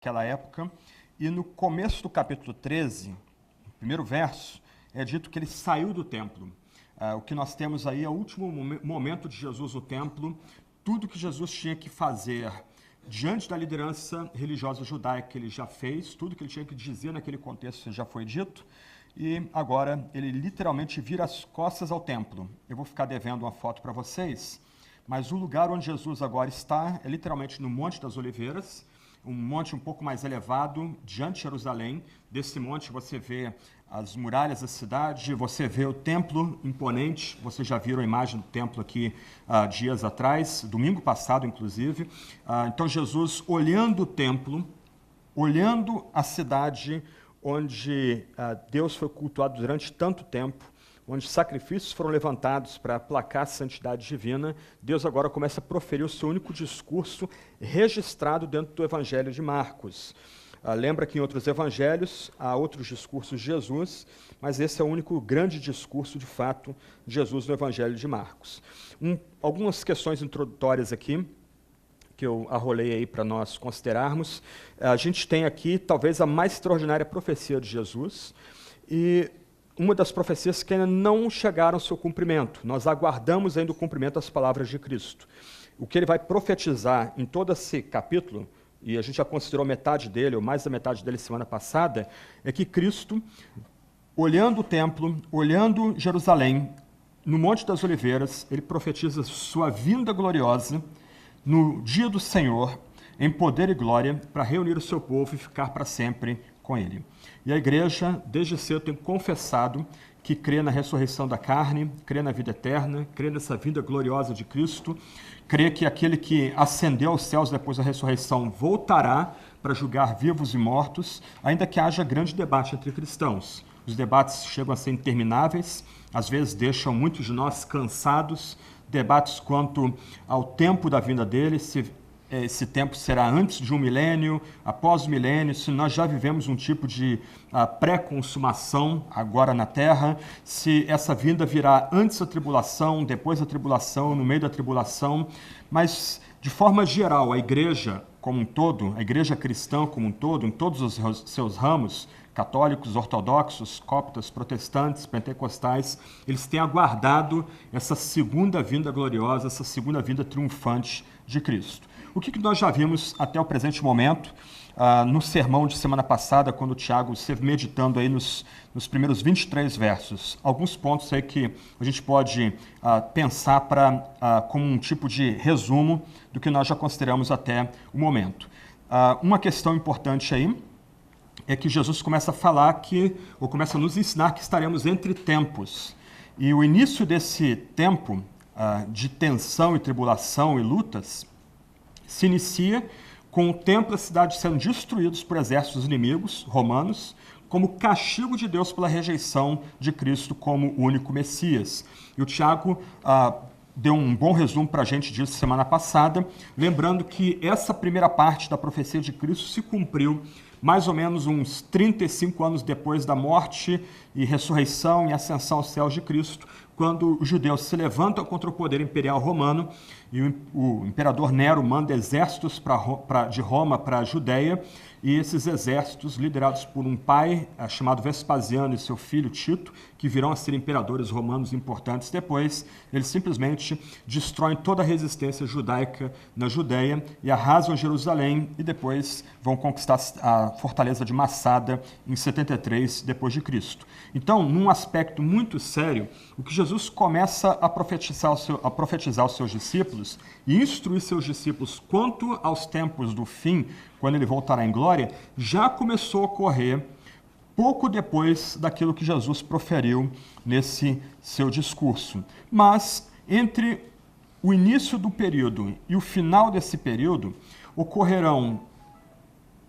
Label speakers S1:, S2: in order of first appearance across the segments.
S1: naquela época, e no começo do capítulo 13, no primeiro verso, é dito que ele saiu do templo. O que nós temos aí é o último momento de Jesus no templo, tudo que Jesus tinha que fazer diante da liderança religiosa judaica ele já fez, tudo que ele tinha que dizer naquele contexto já foi dito, e agora ele literalmente vira as costas ao templo. Eu vou ficar devendo uma foto para vocês, mas o lugar onde Jesus agora está é literalmente no Monte das Oliveiras, um monte um pouco mais elevado, diante de Jerusalém. Desse monte você vê as muralhas da cidade, você vê o templo imponente, vocês já viram a imagem do templo aqui dias atrás, domingo passado inclusive. Então Jesus olhando o templo, olhando a cidade onde Deus foi cultuado durante tanto tempo, onde sacrifícios foram levantados para aplacar a santidade divina, Deus agora começa a proferir o seu único discurso registrado dentro do Evangelho de Marcos. Lembra que em outros evangelhos há outros discursos de Jesus, mas esse é o único grande discurso, de fato, de Jesus no Evangelho de Marcos. Algumas questões introdutórias aqui, que eu arrolei aí para nós considerarmos. A gente tem aqui, talvez, a mais extraordinária profecia de Jesus, e uma das profecias que ainda não chegaram ao seu cumprimento. Nós aguardamos ainda o cumprimento das palavras de Cristo. O que ele vai profetizar em todo esse capítulo, e a gente já considerou metade dele, ou mais da metade dele semana passada, é que Cristo, olhando o templo, olhando Jerusalém, no Monte das Oliveiras, ele profetiza sua vinda gloriosa no dia do Senhor, em poder e glória, para reunir o seu povo e ficar para sempre com ele. E a igreja, desde cedo, tem confessado que crê na ressurreição da carne, crê na vida eterna, crê nessa vinda gloriosa de Cristo, crê que aquele que ascendeu aos céus depois da ressurreição voltará para julgar vivos e mortos, ainda que haja grande debate entre cristãos. Os debates chegam a ser intermináveis, às vezes deixam muitos de nós cansados, debates quanto ao tempo da vinda dele, se esse tempo será antes de um milênio, após o milênio, se nós já vivemos um tipo de pré-consumação agora na Terra, se essa vinda virá antes da tribulação, depois da tribulação, no meio da tribulação, mas de forma geral, a igreja como um todo, a igreja cristã como um todo, em todos os seus ramos, católicos, ortodoxos, coptas, protestantes, pentecostais, eles têm aguardado essa segunda vinda gloriosa, essa segunda vinda triunfante de Cristo. O que nós já vimos até o presente momento, no sermão de semana passada, quando o Tiago esteve meditando aí nos primeiros 23 versos. Alguns pontos aí que a gente pode pensar como um tipo de resumo do que nós já consideramos até o momento. Uma questão importante aí é que Jesus começa a falar ou começa a nos ensinar que estaremos entre tempos. E o início desse tempo de tensão e tribulação e lutas se inicia com o templo e a cidade sendo destruídos por exércitos inimigos romanos, como castigo de Deus pela rejeição de Cristo como o único Messias. E o Tiago deu um bom resumo para a gente disso semana passada, lembrando que essa primeira parte da profecia de Cristo se cumpriu mais ou menos uns 35 anos depois da morte e ressurreição e ascensão aos céus de Cristo, quando os judeus se levantam contra o poder imperial romano e o imperador Nero manda exércitos de Roma para a Judéia, e esses exércitos, liderados por um pai chamado Vespasiano e seu filho Tito, que virão a ser imperadores romanos importantes depois, eles simplesmente destroem toda a resistência judaica na Judéia e arrasam Jerusalém, e depois vão conquistar a fortaleza de Massada em 73 depois de Cristo. Então, num aspecto muito sério, o que Jesus começa a profetizar aos seus discípulos e instruir seus discípulos quanto aos tempos do fim, quando ele voltará em glória, já começou a ocorrer pouco depois daquilo que Jesus proferiu nesse seu discurso. Mas, entre o início do período e o final desse período, ocorrerão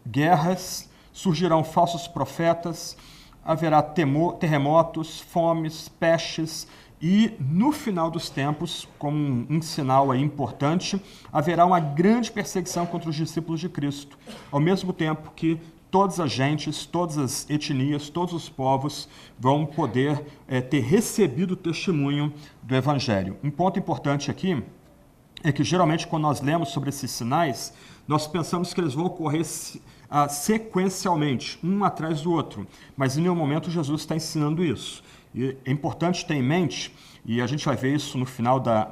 S1: guerras, surgirão falsos profetas, haverá terremotos, fomes, pestes, e no final dos tempos, como um sinal aí importante, haverá uma grande perseguição contra os discípulos de Cristo, ao mesmo tempo que todas as gentes, todas as etnias, todos os povos vão poder ter recebido o testemunho do Evangelho. Um ponto importante aqui é que geralmente quando nós lemos sobre esses sinais, nós pensamos que eles vão ocorrer sequencialmente, um atrás do outro, mas em nenhum momento Jesus está ensinando isso. E é importante ter em mente, e a gente vai ver isso no final da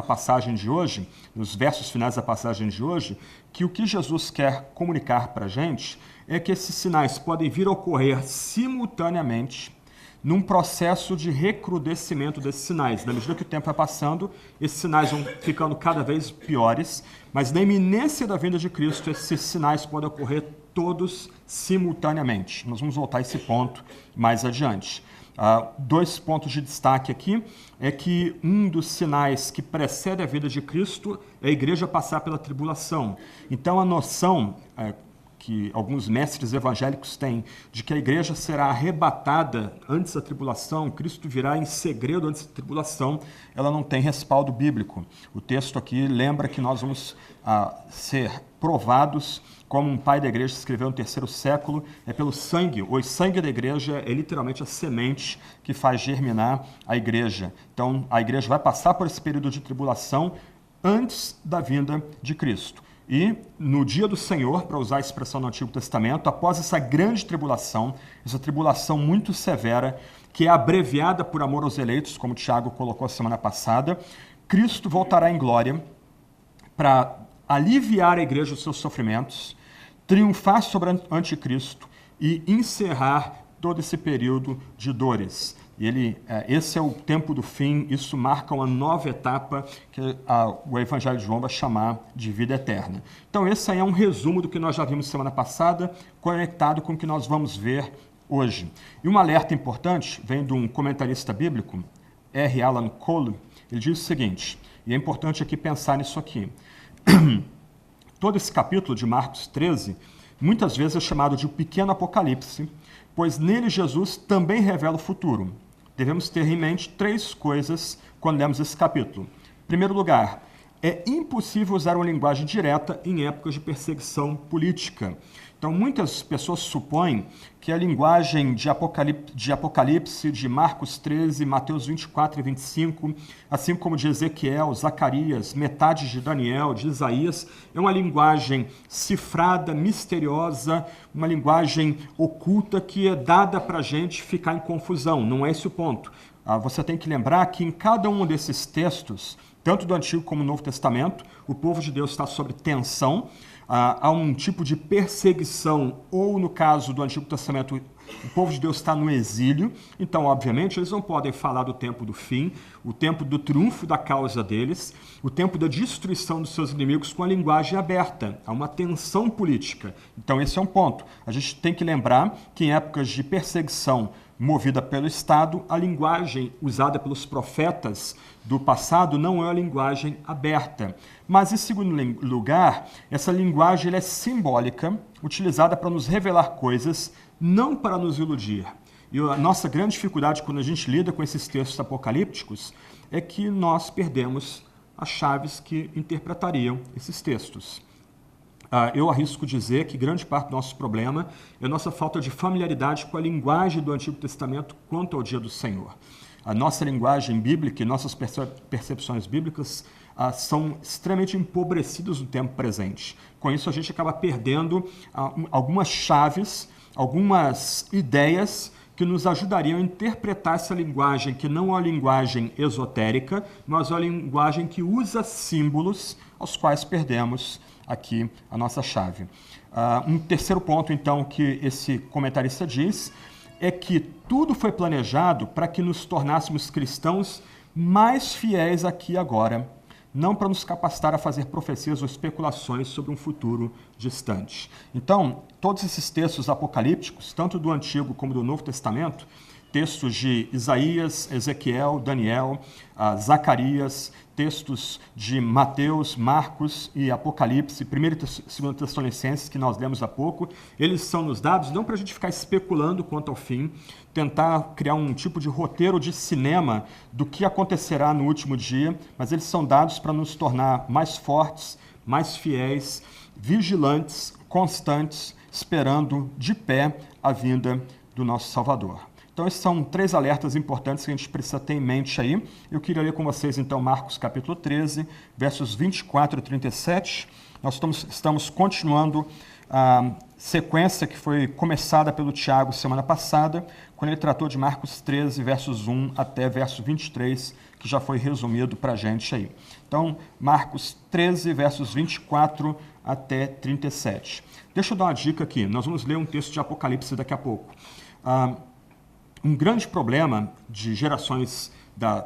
S1: passagem de hoje, nos versos finais da passagem de hoje, que o que Jesus quer comunicar para a gente é que esses sinais podem vir a ocorrer simultaneamente num processo de recrudescimento desses sinais. Na medida que o tempo vai passando, esses sinais vão ficando cada vez piores, mas na iminência da vinda de Cristo, esses sinais podem ocorrer todos simultaneamente. Nós vamos voltar a esse ponto mais adiante. Dois pontos de destaque aqui é que um dos sinais que precede a vida de Cristo é a igreja passar pela tribulação. Então, a noção que alguns mestres evangélicos têm de que a igreja será arrebatada antes da tribulação, Cristo virá em segredo antes da tribulação, ela não tem respaldo bíblico. O texto aqui lembra que nós vamos ser provados, como um pai da igreja escreveu no 3º século, é pelo sangue. O sangue da igreja é literalmente a semente que faz germinar a igreja. Então, a igreja vai passar por esse período de tribulação antes da vinda de Cristo. E no dia do Senhor, para usar a expressão no Antigo Testamento, após essa grande tribulação, essa tribulação muito severa, que é abreviada por amor aos eleitos, como o Tiago colocou semana passada, Cristo voltará em glória para aliviar a igreja dos seus sofrimentos, triunfar sobre o anticristo e encerrar todo esse período de dores. E esse é o tempo do fim, isso marca uma nova etapa que o Evangelho de João vai chamar de vida eterna. Então esse aí é um resumo do que nós já vimos semana passada, conectado com o que nós vamos ver hoje. E um alerta importante vem de um comentarista bíblico, R. Alan Cole. Ele diz o seguinte, e é importante aqui pensar nisso aqui. Todo esse capítulo de Marcos 13, muitas vezes é chamado de o pequeno Apocalipse, pois nele Jesus também revela o futuro. Devemos ter em mente 3 coisas quando lemos esse capítulo. Em primeiro lugar, é impossível usar uma linguagem direta em épocas de perseguição política. Então, muitas pessoas supõem que a linguagem de Apocalipse, de Marcos 13, Mateus 24 e 25, assim como de Ezequiel, Zacarias, metade de Daniel, de Isaías, é uma linguagem cifrada, misteriosa, uma linguagem oculta que é dada para a gente ficar em confusão. Não é esse o ponto. Você tem que lembrar que em cada um desses textos, tanto do Antigo como do Novo Testamento, o povo de Deus está sob tensão, há um tipo de perseguição, ou no caso do Antigo Testamento, o povo de Deus está no exílio, então, obviamente, eles não podem falar do tempo do fim, o tempo do triunfo da causa deles, o tempo da destruição dos seus inimigos com a linguagem aberta. Há uma tensão política. Então, esse é um ponto. A gente tem que lembrar que em épocas de perseguição movida pelo Estado, a linguagem usada pelos profetas do passado não é uma linguagem aberta. Mas, em segundo lugar, essa linguagem é simbólica, utilizada para nos revelar coisas, não para nos iludir. E a nossa grande dificuldade quando a gente lida com esses textos apocalípticos é que nós perdemos as chaves que interpretariam esses textos. Eu arrisco dizer que grande parte do nosso problema é a nossa falta de familiaridade com a linguagem do Antigo Testamento quanto ao dia do Senhor. A nossa linguagem bíblica e nossas percepções bíblicas são extremamente empobrecidas no tempo presente. Com isso, a gente acaba perdendo algumas chaves, algumas ideias que nos ajudariam a interpretar essa linguagem, que não é uma linguagem esotérica, mas é uma linguagem que usa símbolos aos quais perdemos aqui a nossa chave. Um terceiro ponto, então, que esse comentarista diz é que tudo foi planejado para que nos tornássemos cristãos mais fiéis aqui e agora, não para nos capacitar a fazer profecias ou especulações sobre um futuro distante. Então, todos esses textos apocalípticos, tanto do Antigo como do Novo Testamento, textos de Isaías, Ezequiel, Daniel, Zacarias, textos de Mateus, Marcos e Apocalipse, 1 e 2 Tessalonicenses, que nós lemos há pouco, eles são nos dados não para a gente ficar especulando quanto ao fim, tentar criar um tipo de roteiro de cinema do que acontecerá no último dia, mas eles são dados para nos tornar mais fortes, mais fiéis, vigilantes, constantes, esperando de pé a vinda do nosso Salvador. Então, esses são 3 alertas importantes que a gente precisa ter em mente aí. Eu queria ler com vocês, então, Marcos capítulo 13, versos 24 e 37. Nós estamos continuando a sequência que foi começada pelo Tiago semana passada, quando ele tratou de Marcos 13, versos 1 até verso 23, que já foi resumido para a gente aí. Então, Marcos 13, versos 24 até 37. Deixa eu dar uma dica aqui. Nós vamos ler um texto de Apocalipse daqui a pouco. Um grande problema de gerações,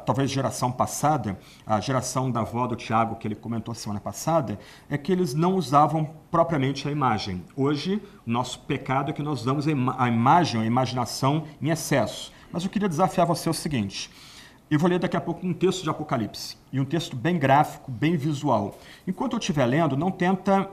S1: talvez geração passada, a geração da avó do Tiago, que ele comentou semana passada, é que eles não usavam propriamente a imagem. Hoje, o nosso pecado é que nós usamos a imagem, a imaginação em excesso. Mas eu queria desafiar você o seguinte: eu vou ler daqui a pouco um texto de Apocalipse, e um texto bem gráfico, bem visual. Enquanto eu estiver lendo, não tenta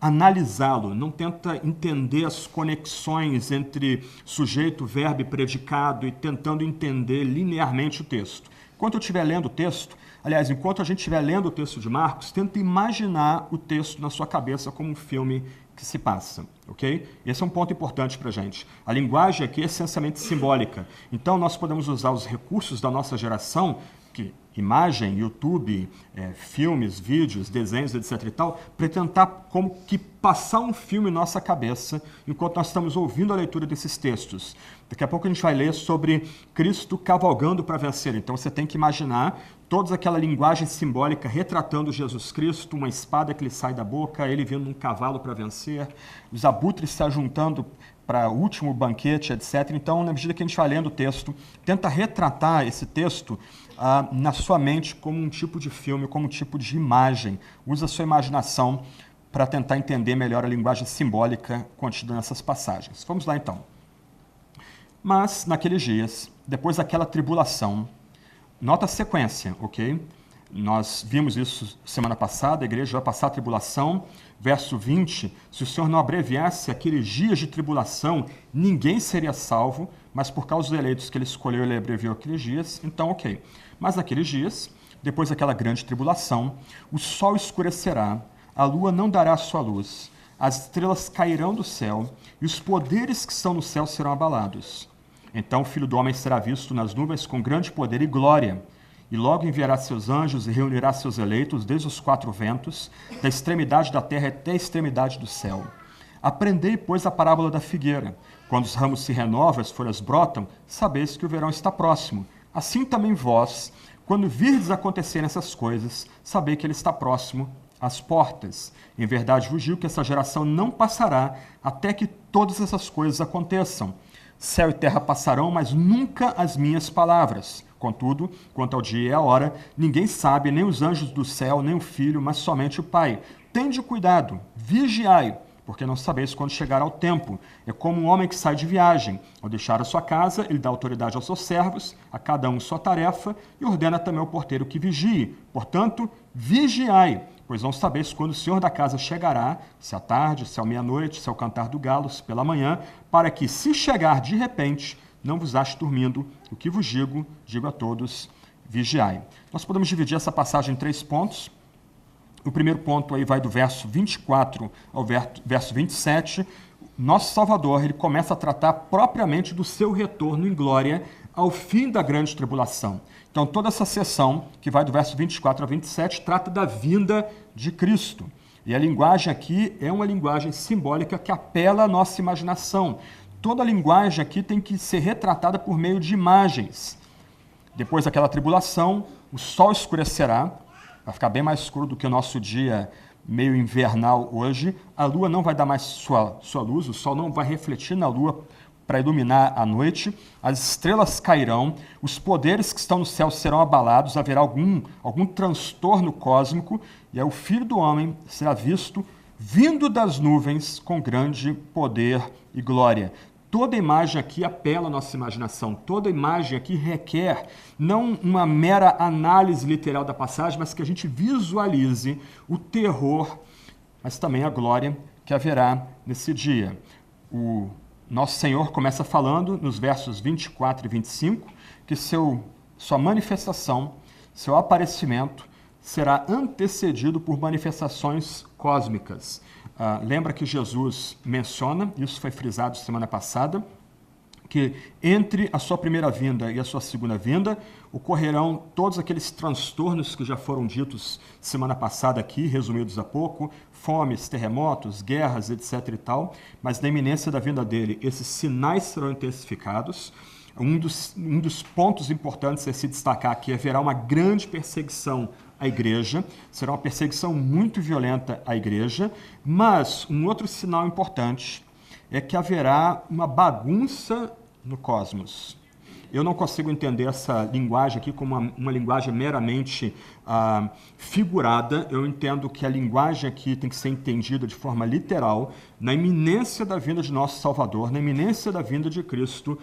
S1: analisá-lo, não tenta entender as conexões entre sujeito, verbo e predicado e tentando entender linearmente o texto. Enquanto eu estiver lendo o texto, aliás, enquanto a gente estiver lendo o texto de Marcos, tenta imaginar o texto na sua cabeça como um filme que se passa, ok? Esse é um ponto importante para a gente. A linguagem aqui é essencialmente simbólica. Então, nós podemos usar os recursos da nossa geração, que imagem, YouTube, filmes, vídeos, desenhos, etc. e tal, para tentar como que passar um filme em nossa cabeça enquanto nós estamos ouvindo a leitura desses textos. Daqui a pouco a gente vai ler sobre Cristo cavalgando para vencer. Então você tem que imaginar toda aquela linguagem simbólica retratando Jesus Cristo, uma espada que lhe sai da boca, ele vindo num cavalo para vencer, os abutres se ajuntando para o último banquete, etc. Então, na medida que a gente vai lendo o texto, tenta retratar esse texto na sua mente como um tipo de filme, como um tipo de imagem. Usa a sua imaginação para tentar entender melhor a linguagem simbólica contida nessas passagens. Vamos lá, então. Mas, naqueles dias, depois daquela tribulação, nota a sequência, ok? Nós vimos isso semana passada, a igreja vai passar a tribulação. Verso 20, se o Senhor não abreviasse aqueles dias de tribulação, ninguém seria salvo, mas por causa dos eleitos que ele escolheu, ele abreviou aqueles dias, então ok. Mas naqueles dias, depois daquela grande tribulação, o sol escurecerá, a lua não dará sua luz, as estrelas cairão do céu, e os poderes que estão no céu serão abalados. Então o Filho do Homem será visto nas nuvens com grande poder e glória, e logo enviará seus anjos e reunirá seus eleitos desde os quatro ventos, da extremidade da terra até a extremidade do céu. Aprendei, pois, a parábola da figueira. Quando os ramos se renovam, as folhas brotam, sabeis que o verão está próximo. Assim também vós, quando virdes acontecer essas coisas, sabei que ele está próximo às portas. Em verdade vos digo que essa geração não passará até que todas essas coisas aconteçam. Céu e terra passarão, mas nunca as minhas palavras. Contudo, quanto ao dia e à hora, ninguém sabe, nem os anjos do céu, nem o Filho, mas somente o Pai. Tende cuidado, vigiai, porque não sabeis quando chegará o tempo. É como um homem que sai de viagem. Ao deixar a sua casa, ele dá autoridade aos seus servos, a cada um sua tarefa, e ordena também ao porteiro que vigie. Portanto, vigiai, pois não sabeis quando o Senhor da casa chegará, se à tarde, se à meia-noite, se ao cantar do galo, se pela manhã, para que, se chegar de repente, não vos ache dormindo. O que vos digo, digo a todos, vigiai. Nós podemos dividir essa passagem em 3 pontos. O primeiro ponto aí vai do verso 24 ao verso 27. Nosso Salvador, ele começa a tratar propriamente do seu retorno em glória ao fim da grande tribulação. Então, toda essa sessão, que vai do verso 24 a 27, trata da vinda de Cristo. E a linguagem aqui é uma linguagem simbólica que apela à nossa imaginação. Toda a linguagem aqui tem que ser retratada por meio de imagens. Depois daquela tribulação, o sol escurecerá, vai ficar bem mais escuro do que o nosso dia meio invernal hoje. A lua não vai dar mais sua luz, o sol não vai refletir na lua para iluminar a noite. As estrelas cairão, os poderes que estão no céu serão abalados, haverá algum transtorno cósmico, e aí o Filho do Homem será visto vindo das nuvens com grande poder e glória. Toda imagem aqui apela à nossa imaginação. Toda imagem aqui requer não uma mera análise literal da passagem, mas que a gente visualize o terror, mas também a glória que haverá nesse dia. O nosso Senhor começa falando nos versos 24 e 25 que sua manifestação, seu aparecimento será antecedido por manifestações cósmicas. Lembra que Jesus menciona, isso foi frisado semana passada, que entre a sua primeira vinda e a sua segunda vinda ocorrerão todos aqueles transtornos que já foram ditos semana passada aqui, resumidos há pouco, fomes, terremotos, guerras, etc. e tal, mas na iminência da vinda dele, esses sinais serão intensificados. Um dos pontos importantes a se destacar aqui é que haverá uma grande perseguição à igreja, será uma perseguição muito violenta à igreja, mas um outro sinal importante é que haverá uma bagunça no cosmos. Eu não consigo entender essa linguagem aqui como uma linguagem meramente figurada. Eu entendo que a linguagem aqui tem que ser entendida de forma literal. Na iminência da vinda de nosso Salvador, na iminência da vinda de Cristo,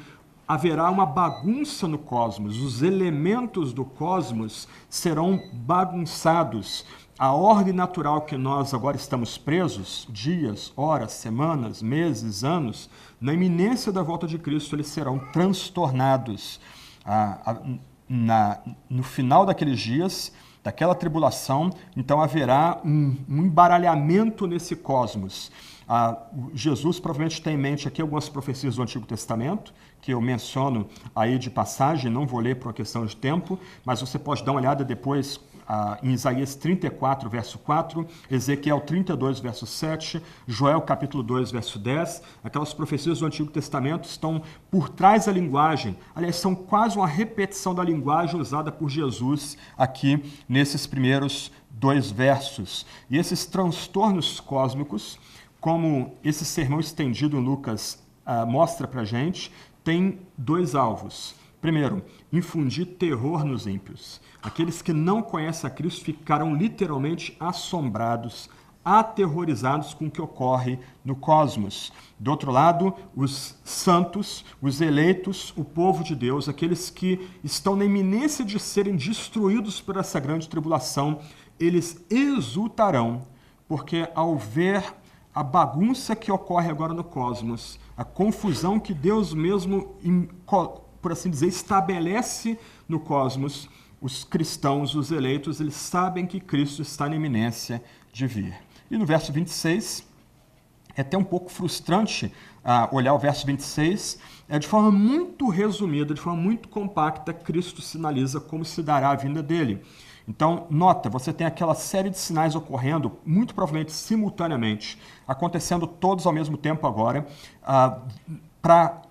S1: haverá uma bagunça no cosmos. Os elementos do cosmos serão bagunçados. A ordem natural que nós agora estamos presos, dias, horas, semanas, meses, anos, na iminência da volta de Cristo, eles serão transtornados. No final daqueles dias, daquela tribulação, então haverá um embaralhamento nesse cosmos. Jesus provavelmente tem em mente aqui algumas profecias do Antigo Testamento, que eu menciono aí de passagem, não vou ler por uma questão de tempo, mas você pode dar uma olhada depois em Isaías 34, verso 4, Ezequiel 32, verso 7, Joel capítulo 2, verso 10. Aquelas profecias do Antigo Testamento estão por trás da linguagem, aliás, são quase uma repetição da linguagem usada por Jesus aqui nesses primeiros 2 versos. E esses transtornos cósmicos, como esse sermão estendido em Lucas mostra para a gente, tem 2 alvos. Primeiro, infundir terror nos ímpios. Aqueles que não conhecem a Cristo ficarão literalmente assombrados, aterrorizados com o que ocorre no cosmos. Do outro lado, os santos, os eleitos, o povo de Deus, aqueles que estão na iminência de serem destruídos por essa grande tribulação, eles exultarão, porque ao ver a bagunça que ocorre agora no cosmos, a confusão que Deus mesmo, por assim dizer, estabelece no cosmos, os cristãos, os eleitos, eles sabem que Cristo está na iminência de vir. E no verso 26, é até um pouco frustrante olhar o verso 26, de forma muito resumida, de forma muito compacta, Cristo sinaliza como se dará a vinda dele. Então, nota, você tem aquela série de sinais ocorrendo, muito provavelmente simultaneamente, acontecendo todos ao mesmo tempo agora, para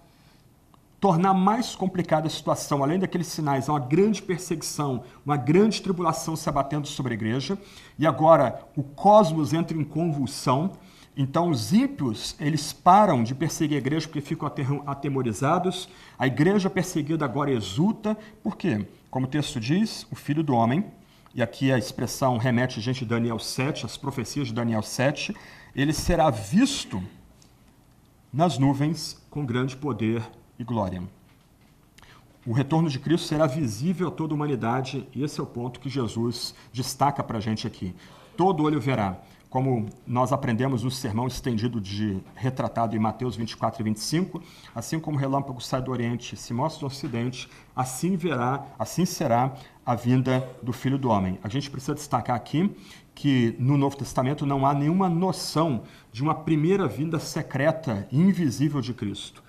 S1: tornar mais complicada a situação. Além daqueles sinais, há uma grande perseguição, uma grande tribulação se abatendo sobre a igreja, e agora o cosmos entra em convulsão. Então os ímpios, eles param de perseguir a igreja porque ficam atemorizados. A igreja perseguida agora exulta. Por quê? Como o texto diz, o Filho do Homem, e aqui a expressão remete a gente de Daniel 7, as profecias de Daniel 7, ele será visto nas nuvens com grande poder e glória. O retorno de Cristo será visível a toda a humanidade, e esse é o ponto que Jesus destaca para a gente aqui. Todo olho verá, como nós aprendemos no sermão estendido retratado em Mateus 24 e 25, assim como o relâmpago sai do Oriente e se mostra no Ocidente, assim será a vinda do Filho do Homem. A gente precisa destacar aqui que no Novo Testamento não há nenhuma noção de uma primeira vinda secreta e invisível de Cristo.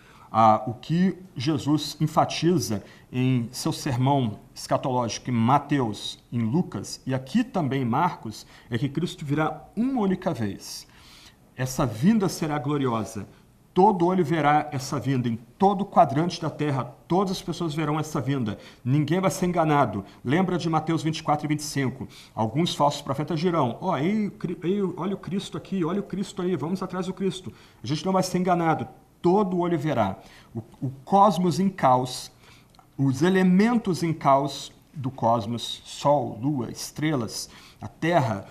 S1: O que Jesus enfatiza em seu sermão escatológico em Mateus, em Lucas e aqui também em Marcos, é que Cristo virá uma única vez. Essa vinda será gloriosa. Todo olho verá essa vinda, em todo quadrante da terra, todas as pessoas verão essa vinda. Ninguém vai ser enganado. Lembra de Mateus 24 e 25. Alguns falsos profetas dirão, olha o Cristo aqui, olha o Cristo aí, vamos atrás do Cristo. A gente não vai ser enganado. Todo olho verá. O cosmos em caos, os elementos em caos do cosmos, Sol, Lua, estrelas, a Terra,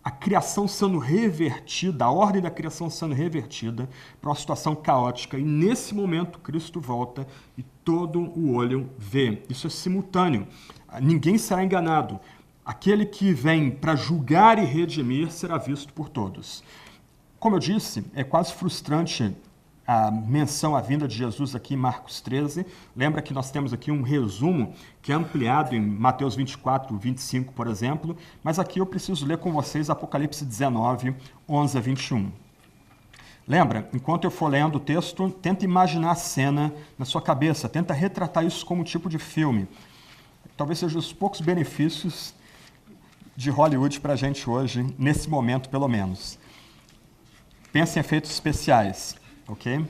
S1: a criação sendo revertida, a ordem da criação sendo revertida para uma situação caótica. E nesse momento Cristo volta e todo o olho vê. Isso é simultâneo. Ninguém será enganado. Aquele que vem para julgar e redimir será visto por todos. Como eu disse, é quase frustrante a menção à vinda de Jesus aqui em Marcos 13. Lembra que nós temos aqui um resumo que é ampliado em Mateus 24, 25, por exemplo, mas aqui eu preciso ler com vocês Apocalipse 19, 11 a 21. Lembra? Enquanto eu for lendo o texto, tenta imaginar a cena na sua cabeça, tenta retratar isso como tipo de filme. Talvez seja os poucos benefícios de Hollywood para a gente hoje, nesse momento pelo menos. Pensa em efeitos especiais, ok?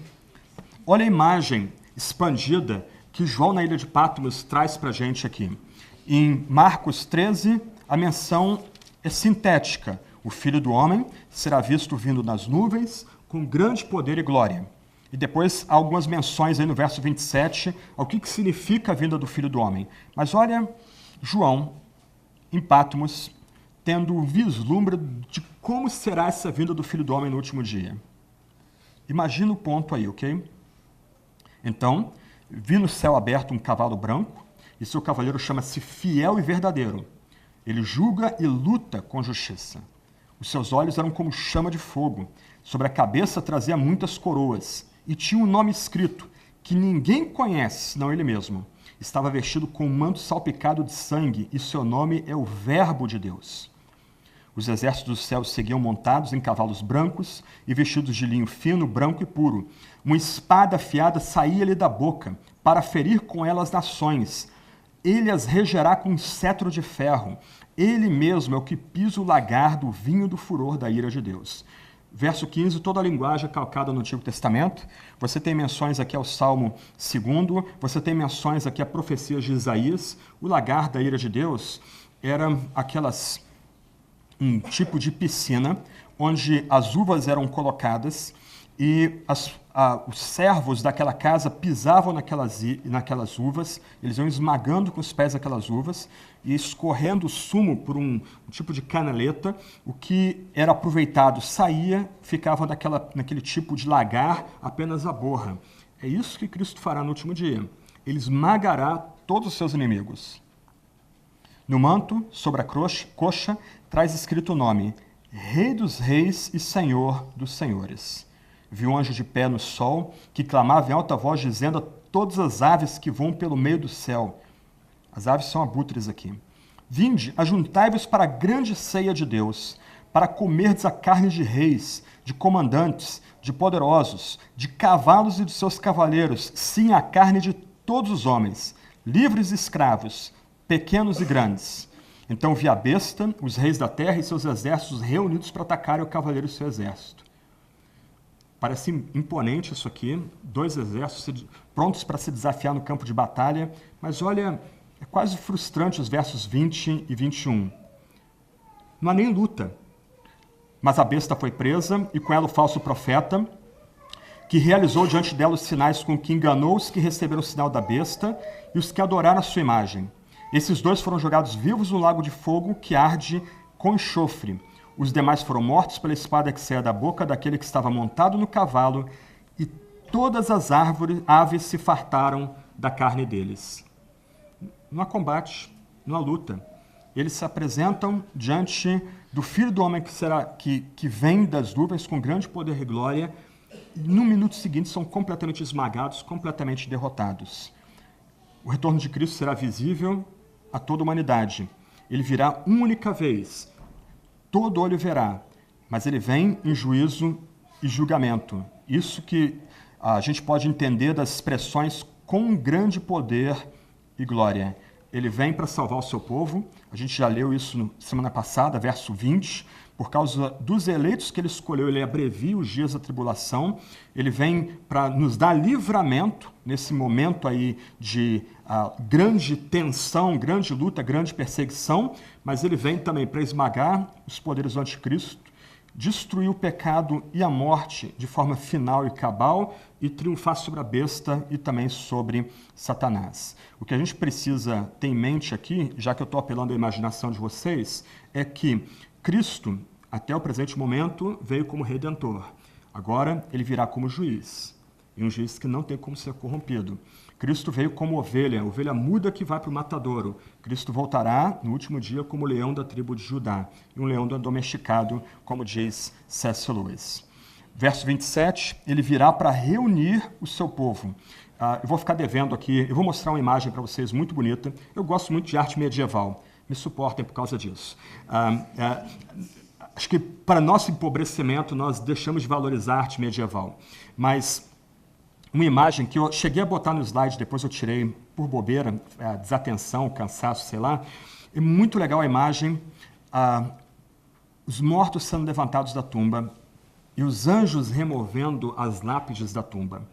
S1: Olha a imagem expandida que João na ilha de Patmos traz para a gente aqui. Em Marcos 13, a menção é sintética. O Filho do Homem será visto vindo nas nuvens com grande poder e glória. E depois há algumas menções aí no verso 27 ao que significa a vinda do Filho do Homem. Mas olha João, em Patmos, tendo um vislumbre de como será essa vinda do Filho do Homem no último dia. Imagina o ponto aí, ok? Então, vi no céu aberto um cavalo branco, e seu cavaleiro chama-se Fiel e Verdadeiro. Ele julga e luta com justiça. Os seus olhos eram como chama de fogo. Sobre a cabeça trazia muitas coroas, e tinha um nome escrito, que ninguém conhece, senão ele mesmo. Estava vestido com um manto salpicado de sangue, e seu nome é o Verbo de Deus. Os exércitos dos céus seguiam montados em cavalos brancos e vestidos de linho fino, branco e puro. Uma espada afiada saía-lhe da boca, para ferir com ela as nações. Ele as regerá com um cetro de ferro. Ele mesmo é o que pisa o lagar do vinho do furor da ira de Deus. Verso 15, toda a linguagem é calcada no Antigo Testamento. Você tem menções aqui ao Salmo 2, você tem menções aqui a profecias de Isaías. O lagar da ira de Deus era um tipo de piscina onde as uvas eram colocadas e os servos daquela casa pisavam naquelas uvas, eles iam esmagando com os pés aquelas uvas e escorrendo o sumo por um tipo de canaleta, o que era aproveitado saía, ficava naquele tipo de lagar apenas a borra. É isso que Cristo fará no último dia. Ele esmagará todos os seus inimigos. No manto, sobre a coxa, traz escrito o nome, Rei dos Reis e Senhor dos Senhores. Vi um anjo de pé no sol, que clamava em alta voz, dizendo a todas as aves que voam pelo meio do céu. As aves são abutres aqui. Vinde, ajuntai-vos para a grande ceia de Deus, para comerdes a carne de reis, de comandantes, de poderosos, de cavalos e de seus cavaleiros, sim, a carne de todos os homens, livres e escravos, pequenos e grandes. Então vi a besta, os reis da terra e seus exércitos reunidos para atacarem o cavaleiro e seu exército. Parece imponente isso aqui, 2 exércitos prontos para se desafiar no campo de batalha, mas olha, é quase frustrante os versos 20 e 21. Não há nem luta, mas a besta foi presa e com ela o falso profeta, que realizou diante dela os sinais com que enganou os que receberam o sinal da besta e os que adoraram a sua imagem. Esses 2 foram jogados vivos no lago de fogo que arde com enxofre. Os demais foram mortos pela espada que saía da boca daquele que estava montado no cavalo, e todas as aves se fartaram da carne deles. Não há combate, não há luta. Eles se apresentam diante do Filho do Homem que vem das nuvens com grande poder e glória, e no minuto seguinte são completamente esmagados, completamente derrotados. O retorno de Cristo será visível a toda a humanidade. Ele virá uma única vez. Todo olho verá, mas ele vem em juízo e julgamento. Isso que a gente pode entender das expressões com grande poder e glória. Ele vem para salvar o seu povo, a gente já leu isso semana passada, verso 20, por causa dos eleitos que ele escolheu, ele abrevia os dias da tribulação, ele vem para nos dar livramento nesse momento aí de grande tensão, grande luta, grande perseguição, mas ele vem também para esmagar os poderes do anticristo, destruir o pecado e a morte de forma final e cabal e triunfar sobre a besta e também sobre Satanás. O que a gente precisa ter em mente aqui, já que eu estou apelando à imaginação de vocês, é que Cristo, até o presente momento, veio como Redentor. Agora, ele virá como juiz, e um juiz que não tem como ser corrompido. Cristo veio como ovelha muda que vai para o matadouro. Cristo voltará no último dia como leão da tribo de Judá, e um leão domesticado, como diz C.S. Lewis. Verso 27, ele virá para reunir o seu povo. Eu vou ficar devendo aqui, eu vou mostrar uma imagem para vocês muito bonita. Eu gosto muito de arte medieval, me suportem por causa disso. acho que para nosso empobrecimento nós deixamos de valorizar a arte medieval. Mas uma imagem que eu cheguei a botar no slide, depois eu tirei por bobeira, desatenção, cansaço, sei lá. É muito legal a imagem, os mortos sendo levantados da tumba e os anjos removendo as lápides da tumba.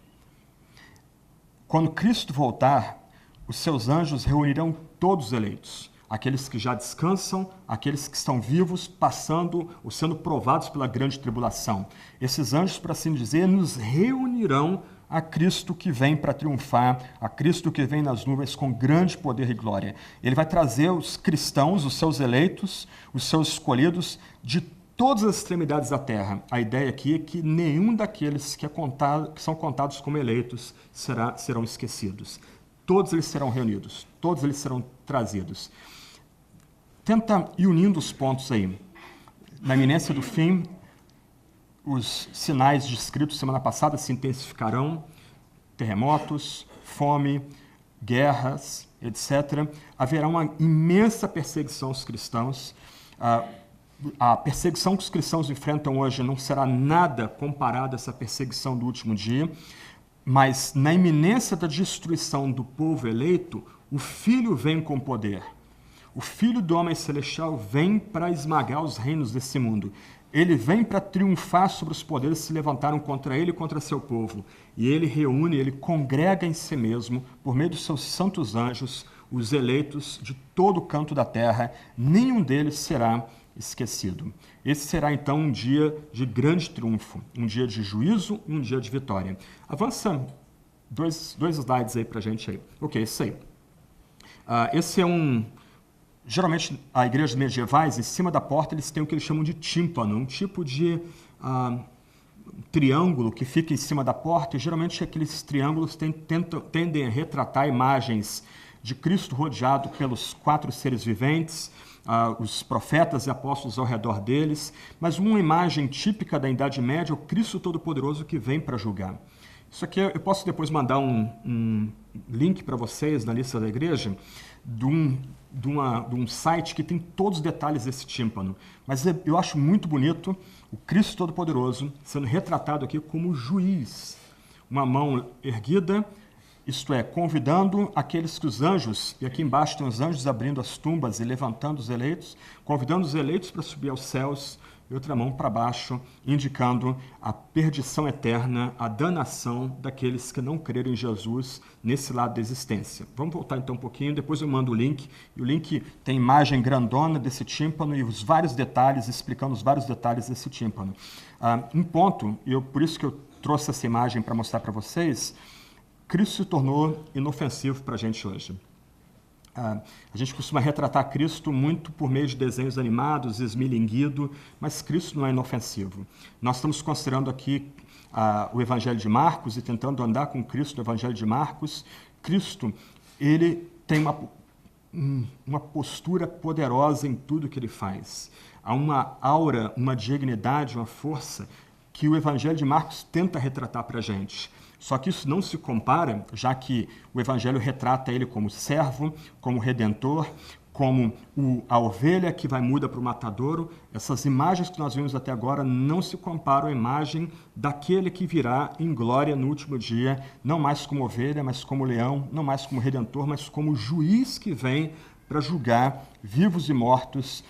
S1: Quando Cristo voltar, os seus anjos reunirão todos os eleitos, aqueles que já descansam, aqueles que estão vivos, passando ou sendo provados pela grande tribulação. Esses anjos, por assim dizer, nos reunirão a Cristo que vem para triunfar, a Cristo que vem nas nuvens com grande poder e glória. Ele vai trazer os cristãos, os seus eleitos, os seus escolhidos, de todas as extremidades da terra. A ideia aqui é que nenhum daqueles que são contados como eleitos serão esquecidos. Todos eles serão reunidos, todos eles serão trazidos. Tenta ir unindo os pontos aí. Na iminência do fim, os sinais descritos semana passada se intensificarão, terremotos, fome, guerras, etc. Haverá uma imensa perseguição aos cristãos. A perseguição que os cristãos enfrentam hoje não será nada comparada a essa perseguição do último dia, mas na iminência da destruição do povo eleito, o Filho vem com poder. O Filho do Homem Celestial vem para esmagar os reinos desse mundo. Ele vem para triunfar sobre os poderes que se levantaram contra ele e contra seu povo. E ele reúne, ele congrega em si mesmo, por meio dos seus santos anjos, os eleitos de todo o canto da terra. Nenhum deles será esquecido. Esse será, então, um dia de grande triunfo, um dia de juízo e um dia de vitória. Avança dois slides aí para a gente aí. Ok, isso aí. Esse é geralmente, as igrejas medievais, em cima da porta, eles têm o que eles chamam de tímpano, um tipo de triângulo que fica em cima da porta, e geralmente aqueles triângulos tendem a retratar imagens de Cristo rodeado pelos 4 seres viventes, os profetas e apóstolos ao redor deles, mas uma imagem típica da Idade Média é o Cristo Todo-Poderoso que vem para julgar. Isso aqui eu posso depois mandar um link para vocês na lista da igreja de um site que tem todos os detalhes desse tímpano. Mas eu acho muito bonito o Cristo Todo-Poderoso sendo retratado aqui como juiz. Uma mão erguida, isto é, convidando aqueles que os anjos, e aqui embaixo tem os anjos abrindo as tumbas e levantando os eleitos, convidando os eleitos para subir aos céus, e outra mão para baixo, indicando a perdição eterna, a danação daqueles que não creram em Jesus nesse lado da existência. Vamos voltar então um pouquinho, depois eu mando o link, e o link tem imagem grandona desse tímpano e os vários detalhes, explicando os vários detalhes desse tímpano. Um ponto, e por isso que eu trouxe essa imagem para mostrar para vocês, Cristo se tornou inofensivo para a gente hoje. A gente costuma retratar Cristo muito por meio de desenhos animados, esmilinguido, mas Cristo não é inofensivo. Nós estamos considerando aqui o Evangelho de Marcos e tentando andar com Cristo no Evangelho de Marcos. Cristo, ele tem uma postura poderosa em tudo que ele faz. Há uma aura, uma dignidade, uma força que o Evangelho de Marcos tenta retratar para a gente. Só que isso não se compara, já que o Evangelho retrata ele como servo, como redentor, como a ovelha que vai muda para o matadouro. Essas imagens que nós vimos até agora não se comparam à imagem daquele que virá em glória no último dia, não mais como ovelha, mas como leão, não mais como redentor, mas como juiz que vem para julgar vivos e mortos,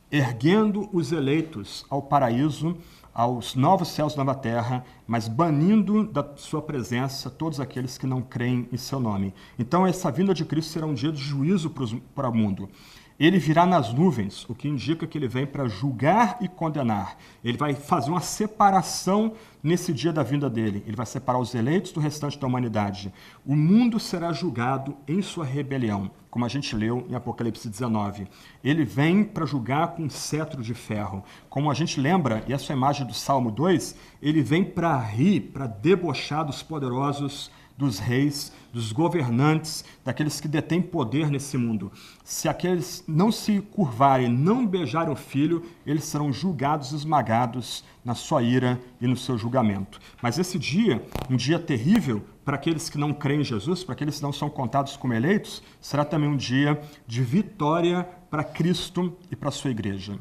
S1: erguendo os eleitos ao paraíso, aos novos céus e nova terra, mas banindo da sua presença todos aqueles que não creem em seu nome. Então, essa vinda de Cristo será um dia de juízo para o mundo. Ele virá nas nuvens, o que indica que ele vem para julgar e condenar. Ele vai fazer uma separação nesse dia da vinda dele. Ele vai separar os eleitos do restante da humanidade. O mundo será julgado em sua rebelião, como a gente leu em Apocalipse 19. Ele vem para julgar com um cetro de ferro. Como a gente lembra, e essa é a imagem do Salmo 2, ele vem para rir, para debochar dos poderosos, dos reis, dos governantes, daqueles que detêm poder nesse mundo. Se aqueles não se curvarem, não beijarem o Filho, eles serão julgados e esmagados na sua ira e no seu julgamento. Mas esse dia, um dia terrível para aqueles que não creem em Jesus, para aqueles que não são contados como eleitos, será também um dia de vitória para Cristo e para a sua igreja.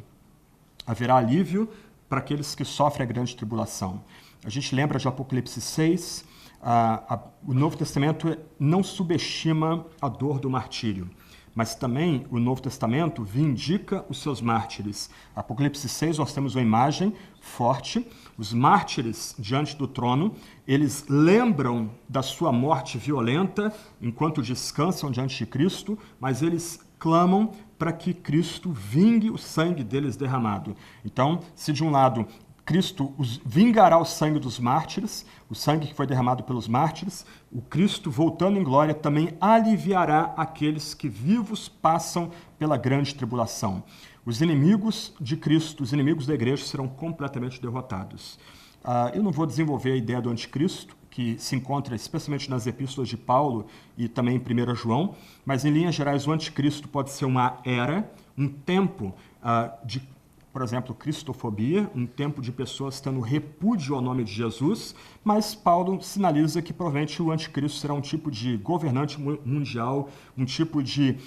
S1: Haverá alívio para aqueles que sofrem a grande tribulação. A gente lembra de Apocalipse 6, o Novo Testamento não subestima a dor do martírio, mas também o Novo Testamento vindica os seus mártires. Apocalipse 6, nós temos uma imagem forte. Os mártires diante do trono, eles lembram da sua morte violenta enquanto descansam diante de Cristo, mas eles clamam para que Cristo vingue o sangue deles derramado. Então, se de um lado Cristo vingará o sangue dos mártires, o sangue que foi derramado pelos mártires, o Cristo, voltando em glória, também aliviará aqueles que vivos passam pela grande tribulação. Os inimigos de Cristo, os inimigos da igreja, serão completamente derrotados. Eu não vou desenvolver a ideia do anticristo, que se encontra especialmente nas epístolas de Paulo e também em 1 João, mas em linhas gerais o anticristo pode ser uma era, um tempo de, por exemplo, cristofobia, um tempo de pessoas tendo repúdio ao nome de Jesus, mas Paulo sinaliza que provavelmente o anticristo será um tipo de governante mundial, um tipo de